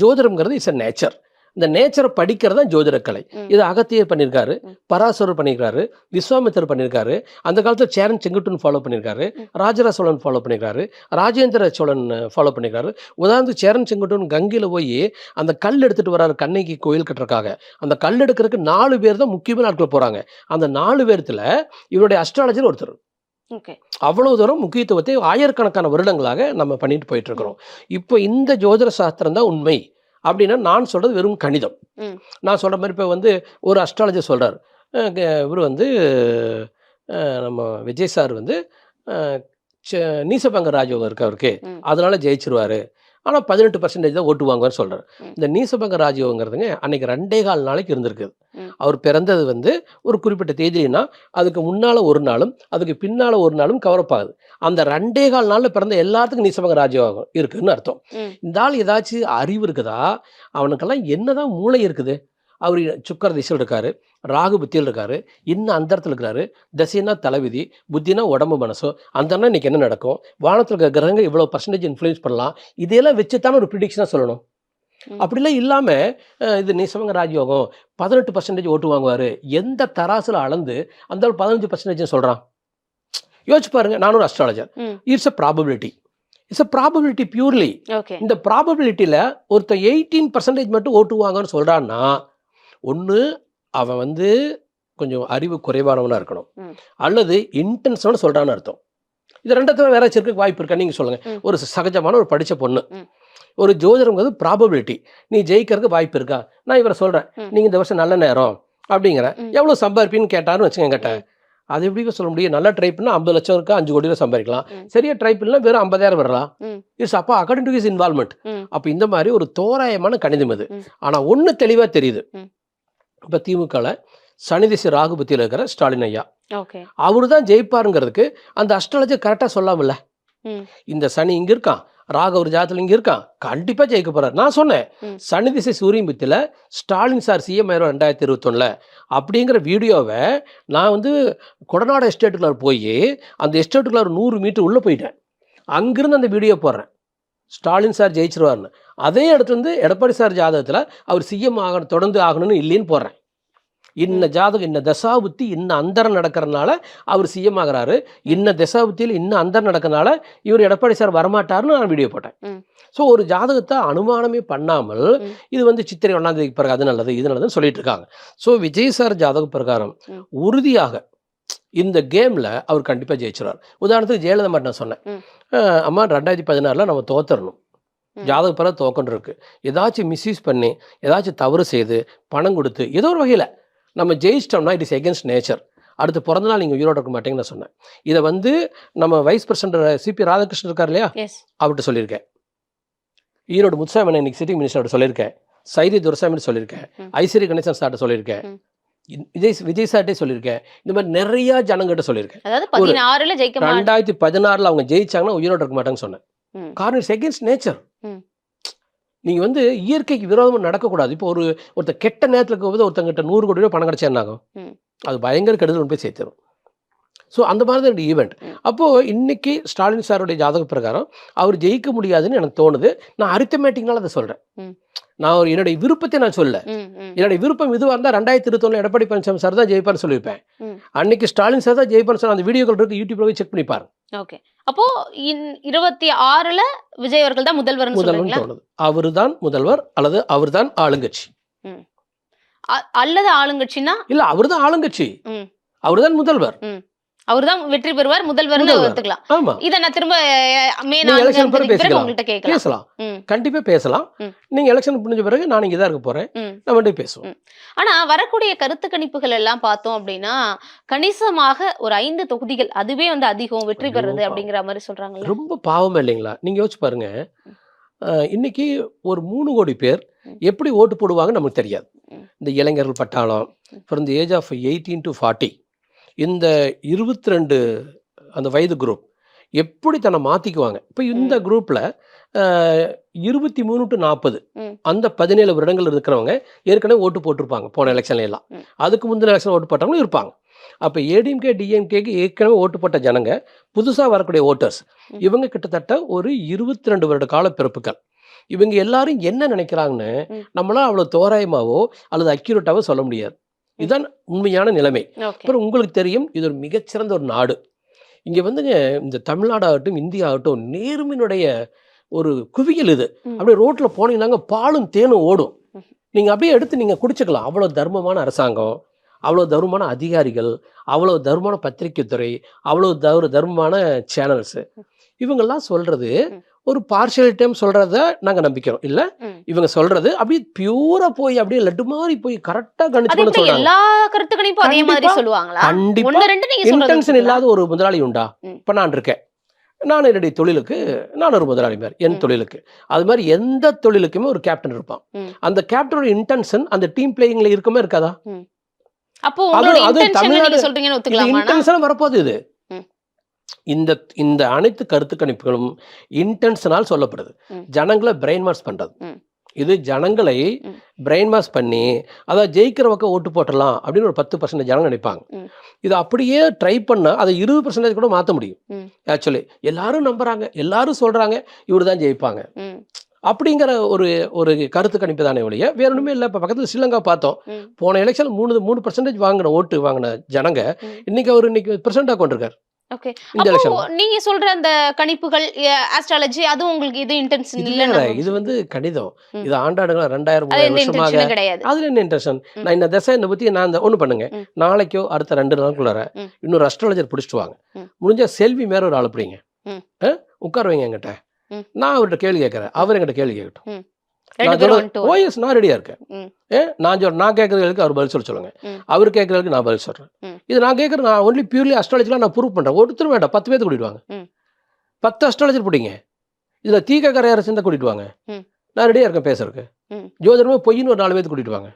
ஜோதிடம்ங்கிறது இட்ஸ் அ நேச்சர். இந்த நேச்சரை படிக்கிறது தான் ஜோதிடக்கலை. இது அகத்தியர் பண்ணியிருக்காரு, பராசரர் பண்ணியிருக்காரு, விஸ்வாமித்தர் பண்ணியிருக்காரு, அந்த காலத்தில் சேரன் செங்குட்டுன்னு ஃபாலோ பண்ணியிருக்காரு, ராஜராஜ சோழன் ஃபாலோ பண்ணியிருக்காரு, ராஜேந்திர சோழன் ஃபாலோ பண்ணியிருக்காரு. உதாரணத்துக்கு சேரன் செங்குட்டுன்னு கங்கையில் போய் அந்த கல் எடுத்துகிட்டு வராரு கண்ணைக்கு கோயில் கட்டுறதுக்காக. அந்த கல் எடுக்கிறதுக்கு 4 பேர் தான் முக்கியமான ஆட்கள் போகிறாங்க. அந்த 4 பேர்த்தில் இவருடைய அஸ்ட்ராலஜர் ஒருத்தர். அவ்வளவு தூரம் முக்கியத்துவத்தை ஆயிரக்கணக்கான வருடங்களாக நம்ம பண்ணிட்டு போயிட்டு இருக்கிறோம். இப்போ இந்த ஜோதிட சாஸ்திரம் தான் உண்மை அப்படின்னா நான் சொல்றது வெறும் கணிதம். நான் சொல்ற மாதிரி இப்போ வந்து ஒரு அஸ்ட்ராலஜர் சொல்றாரு, இவர் வந்து நம்ம விஜய் சார் வந்து நீசபங்க ராஜயோகம் இருக்கு அவருக்கு, அதனால ஜெயிச்சிருவாரு, ஆனால் 18% தான் ஓட்டு வாங்குவான்னு சொல்கிறார். இந்த நீசபங்க ராஜயோகங்கிறதுங்க அன்னைக்கு 2.25 நாளைக்கு இருந்திருக்குது. அவர் பிறந்தது வந்து ஒரு குறிப்பிட்ட தேதினா அதுக்கு முன்னால் ஒரு நாளும் அதுக்கு பின்னால் ஒரு நாளும் கவரப் ஆகுது. அந்த 2.25 நாளில் பிறந்த எல்லாத்துக்கும் நீசபங்க ராஜயோகம் இருக்குதுன்னு அர்த்தம். இந்த ஆள் ஏதாச்சும் அறிவு இருக்குதா? அவனுக்கெல்லாம் என்னதான் மூளை இருக்குது? அவர் சுக்கர திசையில் இருக்காரு, ராகு புத்தியில் இருக்காரு, இன்னும் அந்தரத்தில் இருக்கிறாரு, தசைனா தலைவிதி, புத்தினா உடம்பு மனசோ, அந்தனா இன்னைக்கு என்ன நடக்கும், வானத்தில் இருக்கிற கிரகங்கள் இவ்வளோ % இன்ஃப்ளூயன்ஸ் பண்ணலாம், இதெல்லாம் வச்சுத்தானே ஒரு ப்ரிடிக்ஷனாக சொல்லணும். அப்படிலாம் இல்லாமல் இது நீசபங்க ராஜயோகம் 18% ஓட்டு வாங்குவார், எந்த தராசில் அளந்து அந்த 15% சொல்கிறான்? யோசிச்சு பாருங்க. நான் ஒரு astrologer. It's a probability. It's a probability purely. இந்த ப்ராபபிலிட்டியில் ஒருத்தர் 18% மட்டும் ஓட்டு வாங்கன்னு சொல்கிறான்னா ஒன்று அவன் வந்து கொஞ்சம் அறிவு குறைவானவனாக இருக்கணும், அல்லது இன்டென்ஷனாக சொல்கிறான்னு அர்த்தம். இது ரெண்டத்துல வேற இருக்க வாய்ப்பு இருக்கா? நீங்கள் சொல்லுங்கள். ஒரு சகஜமான ஒரு படித்த பொண்ணு ஒரு ஜோதிடங்கிறது ப்ராபபிலிட்டி. நீ ஜெயிக்கிறதுக்கு வாய்ப்பு இருக்கா? நான் இவரை சொல்கிறேன், நீங்கள் இந்த வருஷம் நல்ல நேரம் அப்படிங்கிற, எவ்வளோ சம்பாதிப்பின்னு கேட்டாருன்னு வச்சுக்கோங்க. என்கிட்ட அது எப்படி சொல்ல முடியும்? நல்லா ட்ரை பண்ணால் 50 லட்சம் இருக்கா, 5 கோடி ரூபா சம்பாதிக்கலாம். சரியா ட்ரை பண்ணலாம், வெறும் 50,000 வரலாம். இட்ஸ் அப்போ அக்கார்டிங் டு ஹிஸ் இன்வால்மெண்ட். அப்போ இந்த மாதிரி ஒரு தோராயமான கணிதம் இது. ஆனால் ஒன்று தெளிவாக தெரியுது. இப்போ திமுகவில் சனி திசை ராகு புத்தியில் இருக்கிற ஸ்டாலின் ஐயா, அவரு தான் ஜெயிப்பாருங்கிறதுக்கு அந்த அஸ்ட்ராலஜர் கரெக்டாக சொல்லாமல்ல. இந்த சனி இங்கே இருக்கான், ராகு ஒரு ஜாதத்தில் இங்கே இருக்கான், கண்டிப்பாக ஜெயிக்க போகிறார். நான் சொன்னேன் சனி திசை சூரியன் புத்தியில் ஸ்டாலின் சார் சிஎம் ஆயிரம் 2021 அப்படிங்கிற வீடியோவை நான் வந்து கொடநாடு எஸ்டேட்டுக்குள்ள போய் அந்த எஸ்டேட்டுக்குள்ள 100 மீட்டர் உள்ளே போயிட்டேன். அங்கிருந்து அந்த வீடியோ போடுறேன், ஸ்டாலின் சார் ஜெயிச்சிருவார்னு. அதே இடத்துல வந்து எடப்பாடி சார் ஜாதகத்தில் அவர் சிஎம் ஆகணும், தொடர்ந்து ஆகணும்னு இல்லைன்னு போடுறேன். இன்ன ஜாதகம் இன்ன தசாபுத்தி இன்னும் அந்தரம் நடக்கிறதுனால அவர் சிஎம் ஆகிறாரு, இன்ன தசாபுத்தியில் இன்னும் அந்தரம் நடக்கிறதுனால இவர் எடப்பாடி சார் வரமாட்டார்னு நான் வீடியோ போட்டேன். ஸோ ஒரு ஜாதகத்தை அனுமானமே பண்ணாமல் இது வந்து சித்திரை 1ஆம் தேதிக்கு பிறகு அது நல்லது இது நல்லதுன்னு சொல்லிட்டு இருக்காங்க. ஸோ விஜய் சார் ஜாதக பிரகாரம் உறுதியாக இந்த கேமில் அவர் கண்டிப்பாக ஜெயிச்சிருவார். உதாரணத்துக்கு ஜெயலலிதா மட்டும் நான் சொன்னேன், அம்மா 2016 நம்ம தோத்துறணும், ஜாதக பிறகு தோக்கன்று இருக்கு, ஏதாச்சும் மிஸ்யூஸ் பண்ணி ஏதாச்சும் தவறு செய்து பணம் கொடுத்து ஏதோ ஒரு வகையில் நம்ம ஜெயிச்சிட்டோம்னா இட் இஸ் எகென்ஸ்ட் நேச்சர். அடுத்து பிறந்த நாள் நீங்கள் உயிரோடு இருக்க மாட்டேங்கன்னு நான் சொன்னேன். இதை வந்து நம்ம வைஸ் பிரசிடண்ட் சிபி ராதாகிருஷ்ணன் இருக்கார் இல்லையா, அவர்கிட்ட சொல்லியிருக்கேன். ஈரோடு முத்துசாமி இன்னைக்கு சிட்டிங் மினிஸ்டர் சொல்லியிருக்கேன், சைதி துரைசாமி சொல்லியிருக்கேன், ஐஸ்வரி கணேசன் சார்ட்ட சொல்லியிருக்கேன், விஜய் சார்ட்டே சொல்லியிருக்கேன். இந்த மாதிரி நிறைய ஜனங்கிட்ட சொல்லியிருக்கேன். 2016 அவங்க ஜெயிச்சாங்கன்னா உயிரோடு இருக்க மாட்டாங்கன்னு சொன்னேன். காரணம் இட்ஸ் எகென்ஸ்ட் நேச்சர். நீங்கள் வந்து இயற்கைக்கு விரோதமாக நடக்கக்கூடாது. இப்போ ஒருத்தர் கெட்ட நேரத்தில் இருக்கும்போது ஒருத்தங்கிட்ட 100 கோடி ரூபா பணம் கிடச்சா என்ன ஆகும்? அது பயங்கர கெடுதல் போய் சேர்த்துரும். ஸோ அந்த மாதிரி தான் என்னுடைய ஈவெண்ட். அப்போது இன்னைக்கு ஸ்டாலின் சாருடைய ஜாதக பிரகாரம் அவர் ஜெயிக்க முடியாதுன்னு எனக்கு தோணுது. நான் அரித்தமேட்டிக்னால அதை சொல்கிறேன். நான் என்னுடைய விருப்பத்தை நான் சொல்ல, என்னுடைய விருப்பம் இதுவாக இருந்தால் 2021 எடப்பாடி பழனிசாமி சார் தான் ஜெயிப்பார்னு சொல்லியிருப்பேன். அன்னைக்கு ஸ்டாலின் சார் தான் ஜெயிப்பார்னு சொன்ன அந்த வீடியோக்கள் இருக்கு, யூடியூப்ல போய் செக் பண்ணி பாருங்க. ஓகே, அப்போ 26ல் விஜய் அவர்கள் தான் முதல்வர் தோணுது. அவரு தான் முதல்வர் அல்லது அவர் தான் ஆளுங்கட்சி அல்லது ஆளுங்கட்சினா இல்ல, அவர் தான் ஆளுங்கட்சி, அவர் தான் முதல்வர், அவர் தான் வெற்றி பெறுவார், முதல்வர்னு எடுத்துக்கலாம். ஆமா, இத நான் திரும்ப பேசலாம், கண்டிப்பா பேசலாம். நீங்க எலெக்ஷன் முடிஞ்ச பிறகு நான் இங்க தான் இருக்க போறேன், நம்ம பேசுவோம். ஆனா வரக்கூடிய கருத்து கணிப்புகள் எல்லாம் பார்த்தோம் அப்படின்னா கணிசமாக ஒரு 5 தொகுதிகள் அதுவே வந்து அதிகம் வெற்றி பெறுறது அப்படிங்கிற மாதிரி சொல்றாங்க. ரொம்ப பாவம் இல்லைங்களா? நீங்க யோசிச்சு பாருங்க, இன்னைக்கு ஒரு 3 கோடி பேர் எப்படி ஓட்டு போடுவாங்க நமக்கு தெரியாது. இந்த இளைஞர்கள் பட்டாளம் from the age of 18 to 40 இந்த 22 அந்த வயது குரூப் எப்படி தன்னை மாற்றிக்குவாங்க. இப்போ இந்த குரூப்பில் 23 to 40 அந்த 17 வருடங்கள் இருக்கிறவங்க ஏற்கனவே ஓட்டு போட்டிருப்பாங்க போன எலெக்ஷன்ல எல்லாம். அதுக்கு முந்தின எலெக்ஷன் ஓட்டு போட்டவங்களும் இருப்பாங்க. அப்போ ஏடிஎம்கே டிஎம்கேக்கு ஏற்கனவே ஓட்டு போட்ட ஜனங்க, புதுசாக வரக்கூடிய ஓட்டர்ஸ், இவங்க கிட்டத்தட்ட ஒரு 22 வருட கால பிறப்புகள். இவங்க எல்லாரும் என்ன நினைக்கிறாங்கன்னு நம்மளால அவ்வளவு தோராயமாவோ அல்லது அக்யூரேட்டாவோ சொல்ல முடியாது. இதுதான் உண்மையான நிலைமை. அப்புறம் உங்களுக்கு தெரியும், இது ஒரு மிகச்சிறந்த ஒரு நாடு. இங்க வந்துங்க இந்த தமிழ்நாடாகட்டும் இந்தியா ஆகட்டும் நேர்மையினுடைய ஒரு குவியல் இது. அப்படியே ரோட்ல போனீங்கன்னாங்க பாலும் தேனும் ஓடும். நீங்க அப்படியே எடுத்து நீங்க குடிச்சுக்கலாம். அவ்வளவு தர்மமான அரசாங்கம், அவ்வளோ தர்மமான அதிகாரிகள், அவ்வளோ தர்மமான பத்திரிகை துறை, அவ்வளோ தர்மமான சேனல்ஸு. இவங்கெல்லாம் சொல்றது ஒரு பார்ஷியலிட்டியும் சொல்றத நாங்க நம்பிக்கிறோம். இல்ல இவங்க சொல்றது அப்படியே பியூரா போய் அப்படியே லட்டு மாதிரி போய் கரெக்டா கணிச்சு சொல்றாங்க. எல்லா கருத்து கணிப்பும் அதே மாதிரி சொல்லுவாங்களா? கண்டிப்பா இன்டென்ஷன் இல்லாத ஒரு முதலாளி உண்டா? இப்ப நான் இருக்கேன், நான் என்னுடைய தொழிலுக்கு நான் ஒரு முதலாளி மாதிரி, என் தொழிலுக்கு. அது மாதிரி எந்த தொழிலுக்குமே ஒரு கேப்டன் இருப்பான். அந்த கேப்டனோட இன்டென்ஷன் அந்த டீம் பிளேயிங்ல இருக்குமே இருக்காதா? அப்போ உங்களோட இன்டென்ஷன் நீங்க சொல்றீங்கன்னு ஒத்துக்கலாமா? இன்டென்ஷன் வரப்போகுது. இது இந்த அனைத்து கருத்து கணிப்புகளும் இன்டென்ஷனால் சொல்லப்படுது. ஜனங்களை பிரெயின் வாஷ் பண்றது. இது ஜனங்களை பிரெயின் வாஷ் பண்ணி அதாவது ஜெயிக்கிற பக்கம் ஓட்டு போட்டலாம் அப்படின்னு ஒரு 10% ஜனங்க நினைப்பாங்க. இது அப்படியே ட்ரை பண்ணா அதை 20% கூட மாற்ற முடியும். ஆக்சுவலி எல்லாரும் நம்புறாங்க, எல்லாரும் சொல்றாங்க இவரு தான் ஜெயிப்பாங்க அப்படிங்கிற ஒரு கருத்து கணிப்பு தானே ஒழிய வேற ஒண்ணுமே இல்லை. இப்போ பக்கத்தில் ஸ்ரீலங்கா பார்த்தோம், போன எலெக்ஷன் 3% வாங்கின ஓட்டு வாங்கின ஜனங்க இன்னைக்கு அவர் பிரசிடண்டா கொண்டிருக்காரு. ஓகே, நீங்க சொல்ற அந்த கணிப்புகள் ஆஸ்ட்ராலஜி அது உங்களுக்கு இது இன்டென்ஷன் இல்ல? இது வந்து கணிதம். இது ஆண்டாடுகளா 2000 வருஷமாக கிடையாது. அதுல என்ன இன்டென்ஷன்? நான் இந்த திசை என்ன பத்தி நான் ஒண்ணு பண்ணுங்க, நாளைக்கோ அடுத்த 2 நாளுக்குள்ளார இன்னொரு அஸ்ட்ராலஜர் பிடிச்சிட்டு வாங்க. முடிஞ்சா செல்வி மேல ஒரு ஆள் பிடிங்க, உட்கார வைங்க என்கிட்ட, நான் அவர்கிட்ட கேள்வி கேட்கறேன், அவர் என்கிட்ட கேள்வி கேட்கட்டும். நான் ரெடியா இருக்கேன். நான் கேட்கறதுக்கு அவர் பதில் சொல்லுங்க, அவர் கேட்கறதுக்கு நான் பதில் சொல்றேன். இது நான் கேட்கறது நான் ஒன்லி பியூர்லி அஸ்ட்ராலஜிலாம் நான் ப்ரூவ் பண்றேன். ஒருத்தர் வேண்டாம், 10 பேர்த்து கூட்டிட்டு வாங்க, 10 அஸ்ட்ராலஜர் பிடிங்க, இதுல தீக்க கரையார சேர்ந்த கூட்டிட்டு வாங்க, நான் ரெடியா இருக்கேன் பேசுறதுக்கு. ஜோதிடமே பொய்ன்னு ஒரு 4 பேர்த்து கூட்டிட்டு வாங்க.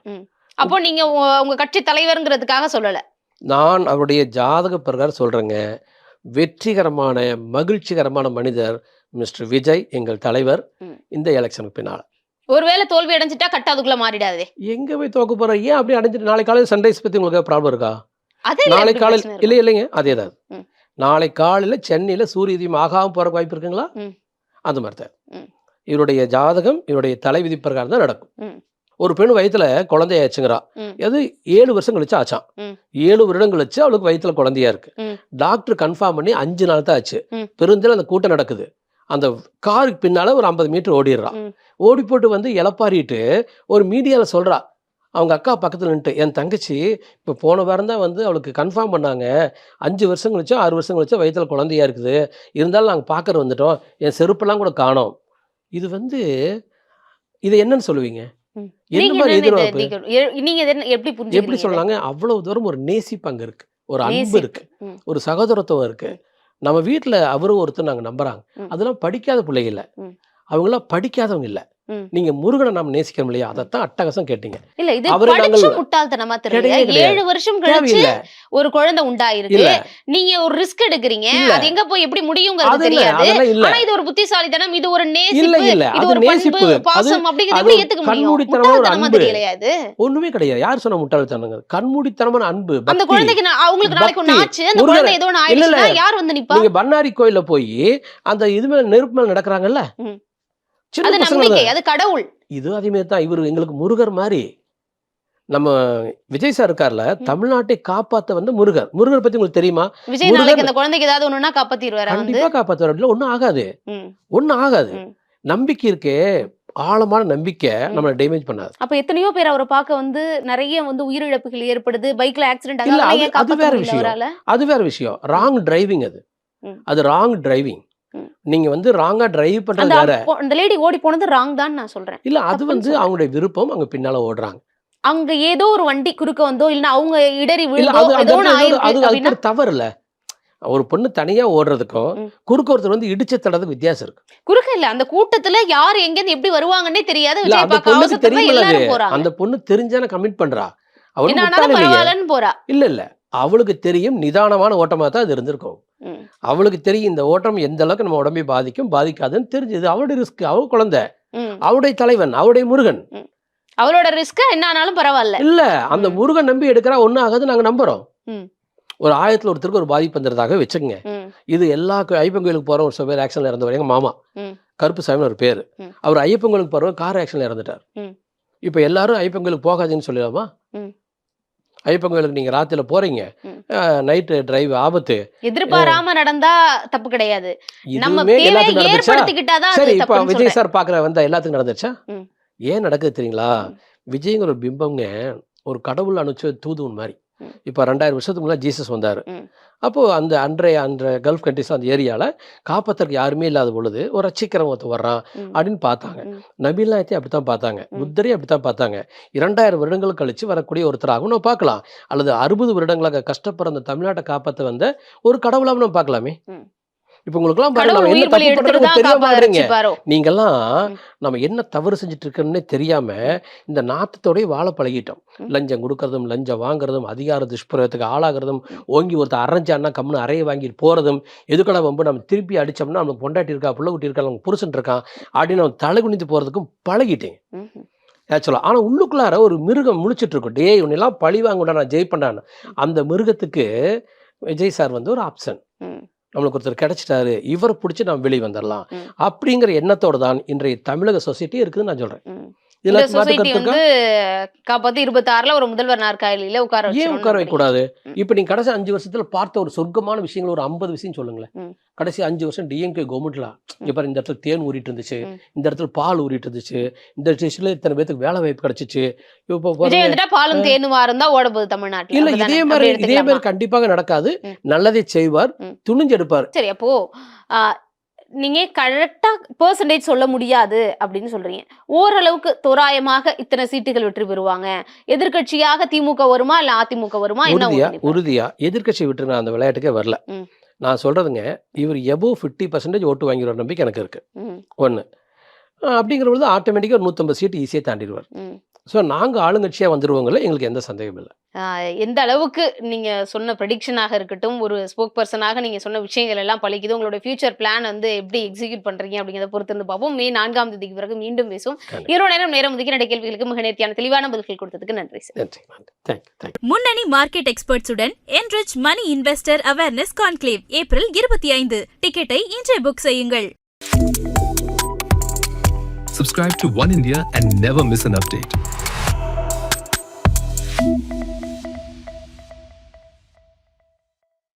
அப்போ நீங்க உங்க கட்சி தலைவருங்கிறதுக்காக சொல்லல, நான் அவருடைய ஜாதக பிரகாரம் சொல்றேங்க. வெற்றிகரமான மகிழ்ச்சிகரமான மனிதர் மிஸ்டர் விஜய் எங்கள் தலைவர். இந்த எலெக்ஷனுக்கு பின்னால ஒருவேளை தோல்வி அடைஞ்சிட்டா கட்ட அதுக்குள்ள மாறிடாதே. எங்க போய் தோக்க போற? ஏன் அப்படி அடைஞ்சிட்டு நாளை காலையில் சன்ரைஸ் பத்தி உங்களுக்கு ப்ராப்ளம் இருக்கா? நாளை காலையில் இல்லைங்க, அதேதான். நாளை காலையில சென்னையில சூரியதீபம் ஆகாம போற வாய்ப்பு இருக்குங்களா? அந்த மாதிரி தான் இவருடைய ஜாதகம், இவருடைய தலை விதி பிரகாரம் தான் நடக்கும். ஒரு பெண் வயிற்றுல குழந்தையாச்சுங்கிறா, அது 7 வருஷம் கழிச்சு ஆச்சான். 7 வருடம் கழிச்சு அவளுக்கு வயிற்றுல குழந்தையா இருக்கு. டாக்டர் கன்ஃபார்ம் பண்ணி 5 நாள் தான் ஆச்சு. பெருந்தில அந்த கூட்டம் நடக்குது. அந்த காருக்கு பின்னால ஒரு 50 மீட்டர் ஓடிடுறான். ஓடி போட்டு வந்து இளப்பாரிட்டு ஒரு மீடியாவில் சொல்றா, அவங்க அக்கா பக்கத்தில் நின்றுட்டு, என் தங்கச்சி இப்போ போன வாரம் தான் வந்து அவளுக்கு கன்ஃபார்ம் பண்ணாங்க, 5 வருஷம் கழிச்சோ 6 வருஷம் கழிச்சோ வயிற்றுல குழந்தையா இருக்குது, இருந்தாலும் நாங்கள் பார்க்கற வந்துட்டோம், என் செருப்பெல்லாம் கூட காணோம். இது வந்து இதை என்னன்னு சொல்லுவீங்க? எப்படி சொல்லலாங்க? அவ்வளவு தூரம் ஒரு நேசிப்பு அங்க இருக்கு, ஒரு அன்பு இருக்கு, ஒரு சகோதரத்துவம் இருக்கு. நம்ம வீட்டுல அவரும் ஒருத்தர் நாங்க நம்புறாங்க. அதெல்லாம் படிக்காத பிள்ளைங்க இல்ல, அவங்களாம் படிக்காதவங்க இல்ல. நீங்க முருகனை நாம நேசிக்கிறோம் இல்லையா, அதைத்தான் அட்டகாசம் கேட்டீங்க. இல்ல இது படிச்ச முட்டாள்தனமா தெரியல. 7 வருஷம் கழிச்சு ஒரு குழந்தை உண்டாயிருக்கு, நீங்க ஒரு ரிஸ்க் எடுக்கிறீங்க, அது எங்க போய் எப்படி முடியும்ங்கிறது தெரியாது. ஆனா இது ஒரு புத்திசாலித்தனம், இது ஒரு நேசிப்பு, இது ஒரு பண்பு, பாசம் அப்படிங்கிறது எப்படி ஏத்துக்க முடியும்? முட்டாள்தனமா தெரியலையா இது? ஒண்ணுமே கிடையாது. யார் சொன்ன முட்டாள்தனம்? கண்மூடித்தனமான அன்பு. அந்த குழந்தைக்கு அவங்களுக்கு நாளைக்கு ஒண்ணு ஆச்சு, அந்த குழந்தை ஏதோ ஒண்ணு ஆயிடுச்சுனா யார் வந்து நிப்பா? நீங்க பண்ணாரி கோயில்ல போய் அந்த இது மேல நெருப்பு மேல நடக்கிறாங்கல்ல, அது நம்பிக்கை, அது கடவுள். இது அதே மாதிரி தான் இவரு எங்களுக்கு முருகர் மாதிரி. நம்ம விஜய் சார் இருக்கார்ல, தமிழ்நாட்டை காப்பாத்த வந்து முருகர். முருகர் பத்தி உங்களுக்கு தெரியுமா? விஜய் நாளைக்கு அந்த குழந்தைக்கு ஏதாவது ஒண்ணுனா காப்பாத்திடுவாரா? கண்டிப்பா காப்பாத்துவாரு. ஒண்ணும் ஆகாது, ஒண்ணும் ஆகாது. நம்பிக்கை இருக்கே, ஆழமான நம்பிக்கை நம்மள டேமேஜ் பண்ணாது. அப்ப எத்தனையோ பேர் அவரை பார்க்க வந்து நிறைய வந்து உயிரிழப்புகள் ஏற்படுது, பைக்ல ஆக்சிடென்ட் ஆகுது. அது வேற விஷயம், அது வேற விஷயம். ராங் டிரைவிங், அது ராங் டிரைவிங். நீங்க வந்து ராங்கா டிரைவ் பண்றது வேற. அந்த லேடி ஓடி போனது ராங் தான் நான் சொல்றேன். இல்ல அது வந்து அவங்களுடைய விருப்பம், அவங்க பின்னால ஓடுறாங்க. அங்க ஏதோ ஒரு வண்டி குறுக்க வந்தோ இல்ல அவங்க இடறி விழுந்தோ ஏதோ அது தவறு இல்ல. ஒரு பொண்ணு தனியா ஓடுறதுக்கும் குறுக்க ஒருத்தர் வந்து இடிச்ச தடதுக்கு வித்தியாசம் இருக்கு. குறுக்க இல்ல, அந்த கூட்டத்துல யார் எங்க இருந்து எப்படி வருவாங்கன்னே தெரியாது. அந்த பொண்ணு தெரிஞ்சான கமிட் பண்றா, போறா. இல்ல இல்ல, அவளுக்கு தெரியும் நிதானமான ஓட்டமா தான் அது இருந்திருக்கும். அவளுக்கு தெரியும் இந்த ஓட்டம் எந்த அளவுக்கு நம்ம உடம்பை பாதிக்கும் பாதிக்காதுன்னு தெரிஞ்சது. அவளுடைய ரிஸ்க், அவ குழந்தை, அவளுடைய தலைவன், அவளுடைய முருகன், அவளோட ரிஸ்க் என்ன ஆனாலும் பரவாயில்ல. இல்ல அந்த முருகன் நம்பி எடுக்கிறா, ஒன்னும் ஆகாது, நாங்க நம்புறோம். ஒரு 1000த்துல ஒருத்தருக்கு ஒரு பாதிப்பு வந்துறதாக வச்சுக்கோங்க. இது எல்லா ஐப்பன் கோயிலுக்கு போற ஒரு சில பேர் ஆக்சிடென்ட்ல இறந்து வரீங்க மாமா, கருப்புசாமின்னு ஒரு பேர். ம். அவர் ஐயப்பங்களுக்கு போகிறவர் கார் ஆக்சிடென்ட்ல இறந்துட்டார். ம். இப்போ எல்லாரும் ஐயப்பங்களுக்கு போகாதீங்கன்னு சொல்லலாமா? ம். ஐயப்பங்களுக்கு நீங்கள் ராத்திரில போகிறீங்க, ம். நைட்டு டிரைவ் ஆபத்து. எதிர்பாராம நடந்தா தப்பு கிடையாது. நம்ம இதுவுமே தேவையை எல்லாத்துக்கும் நடந்துச்சா? ஏற்படுத்திக்கிட்டாதான் சரி, அது இப்போ தப்புன்னு விஜய் சொல்றேன். சார் பார்க்குற வந்த எல்லாத்துக்கும் நடந்துச்சா? ம். ஏன் நடக்குது தெரியுங்களா? ம். விஜய்ங்கிற ஒரு பிம்பம்ங்க ஒரு கடவுள் அனுப்பிச்ச தூதுவன் மாதிரி. ம். இப்போ 2000 வருஷத்துக்கு முன்னாடி ஜீசஸ் வந்தார். ம். அப்போது அன்றைய கல்ஃப் கண்ட்ரிஸ் அந்த ஏரியாவில் காப்பாற்றுறதுக்கு யாருமே இல்லாத பொழுது ஒரு ரட்சிக்கிறவன் ஒருத்தன் வர்றான் ம். அப்படின்னு பார்த்தாங்க. ம். நபிலாயத்தையும் அப்படி தான் பார்த்தாங்க, ம். புத்தரையும் அப்படி தான் பார்த்தாங்க. 2000 வருடங்கள் கழித்து வரக்கூடிய ஒருத்தராகவும் நம்ம பார்க்கலாம், அல்லது 60 வருடங்களாக கஷ்டப்படுற அந்த தமிழ்நாட்டை காப்பாற்ற வந்த ஒரு கடவுளாகவும் நம்ம பார்க்கலாமே. ம். இப்போ உங்களுக்குலாம் பாருங்க, கடவுள் நம்ம என்ன உயிர் பலி தப்பு எடுத்துட்டு பண்ணுறோம்னு தான் தெரிய மாட்டேறீங்க. காப்பாற்றிப்பாரோ? நீங்கெல்லாம் ம். நம்ம என்ன தவறு செஞ்சுட்டு இருக்கோம்னே தெரியாம இந்த நாட்டத்தோடய வாழ பழகிட்டோம். ம். லஞ்சம் கொடுக்கறதும், லஞ்சம் வாங்குறதும், அதிகார துஷ்பிரயோகத்துக்கு ஆளாகிறதும், ம். ஓங்கி ஒருத்தர் அரைஞ்சான்னா கம்முன்னு அறைய வாங்கிட்டு போகிறதும், எதுக்கடா வம்பு நம்ம திருப்பி அடித்தோம்னா நமக்கு பொண்டாட்டி இருக்கா, புள்ள குட்டி இருக்கா, நமக்கு புருஷன் இருக்கான் அப்படின்னு நம்ம தலை குனிந்து போகிறதுக்கும் பழகிட்டேன் ம்ஹும். ஆக்சுவலாக. ஆனால் உள்ளுக்குள்ளார ஒரு மிருகம் முழிச்சிட்டு இருக்கும், டே இவனெல்லாம் பழி வாங்குடா நான் ஜெயிப்பேன்டான்னு. அந்த மிருகத்துக்கு விஜய் சார் வந்து ஒரு ஆப்ஷன். ம். நம்மளுக்கு ஒருத்தர் கிடைச்சிட்டாரு, இவரை பிடிச்சி நம்ம வெளியே வந்துடலாம் ம். அப்படிங்கிற எண்ணத்தோடு தான் இன்றைய தமிழக சொசைட்டி இருக்குதுன்னு நான் சொல்கிறேன். ம். இதுல இந்த மாற்று சொசைட்டி கருத்து இருக்கா? வந்து காப்பாத்தி 26ல ஒரு முதல்வர் நாற்காலியில உட்கார ஏன் வச்சிடணும்னு உட்கார நினைக்கிறீங்க? வைக்கக்கூடாது? ம். இப்போ நீங்க கடைசி 5 வருஷத்துல பார்த்த ஒரு சொர்க்கமான விஷயங்கள் ஒரு 50 விஷயம் சொல்லுங்களேன். ம். கடைசி 5 வருஷம் டிஎம்கே கவர்மெண்ட்ல இங்க பாரு, இந்த இடத்துல தேன் ஊறிட்டு இருந்துச்சு, ம். இந்த இடத்துல பால் ஊறிட்டு இருந்துச்சு, இந்த ஸ்டேஷன்ல இத்தனை பேருக்கு வேலை வாய்ப்பு கிடைச்சிச்சு. இப்போ விஜய் பாருங்க, வந்துட்டா பாலும் தேனுமா இருந்தா ஓட போகுது தமிழ்நாட்டுல. இல்ல அப்படிதானே? இதே அப்படி மாதிரி எடுத்துக்கலாமா? கண்டிப்பாக நடக்காது. ம். நல்லதே செய்வார், ம். துணிஞ்சு எடுப்பார். சரி, அப்போ நீங்க கரெக்டா பெர்சன்டேஜ் சொல்ல முடியாது அப்படின்னு சொல்றீங்க. ஓரளவுக்கு தோராயமாக இத்தனை சீட்டுகள் வெற்றி பெறுவாங்க. எதிர்க்கட்சியாக திமுக வருமா இல்ல அதிமுக வருமா? என்ன உறுதியா எதிர்க்கட்சி விட்டு நான் அந்த விளையாட்டுக்கே வரல. ம். நான் சொல்றதுங்க, இவர் எபோவ் 50% ஓட்டு வாங்கிடுவார் நம்பிக்கை எனக்கு இருக்கு. ம். ஒன்று அப்படிங்கிற பொழுது ஆட்டோமேட்டிக்காக 150 சீட்டு ஈஸியாக தாண்டிடுவார். ம். ஸோ நாங்கள் ஆளுங்கட்சியாக வந்துடுவோங்கள, எங்களுக்கு எந்த சந்தேகமும் இல்லை. எந்த அளவுக்கு நீங்க சொன்ன ப்ரெடிக்ஷனாக இருக்கட்டும், ஒரு ஸ்போக் பர்சனாக நீங்க சொன்ன விஷயங்கள் எல்லாம் பழிக்குது, உங்களோட ஃபியூச்சர் பிளான் வந்து எப்படி எக்ஸிக்யூட் பண்றீங்க அப்படிங்கிறத பொறுத்து இருந்து பார்ப்போம். மே 4ஆம் தேதிக்கு பிறகு மீண்டும் பேசுவோம். இரவு நேரம் ஒதுக்கி நிறைய கேள்விகளுக்கு மிக நேர்த்தியான தெளிவான பதில்கள் கொடுத்ததுக்கு நன்றி சார். நன்றி, தேங்க்யூ. முன்னணி market எக்ஸ்பர்ட்ஸுடன் enrich money investor awareness conclave April 25. டிக்கெட்டை இன்றே புக் செய்யுங்கள். Subscribe to One India and never miss an update.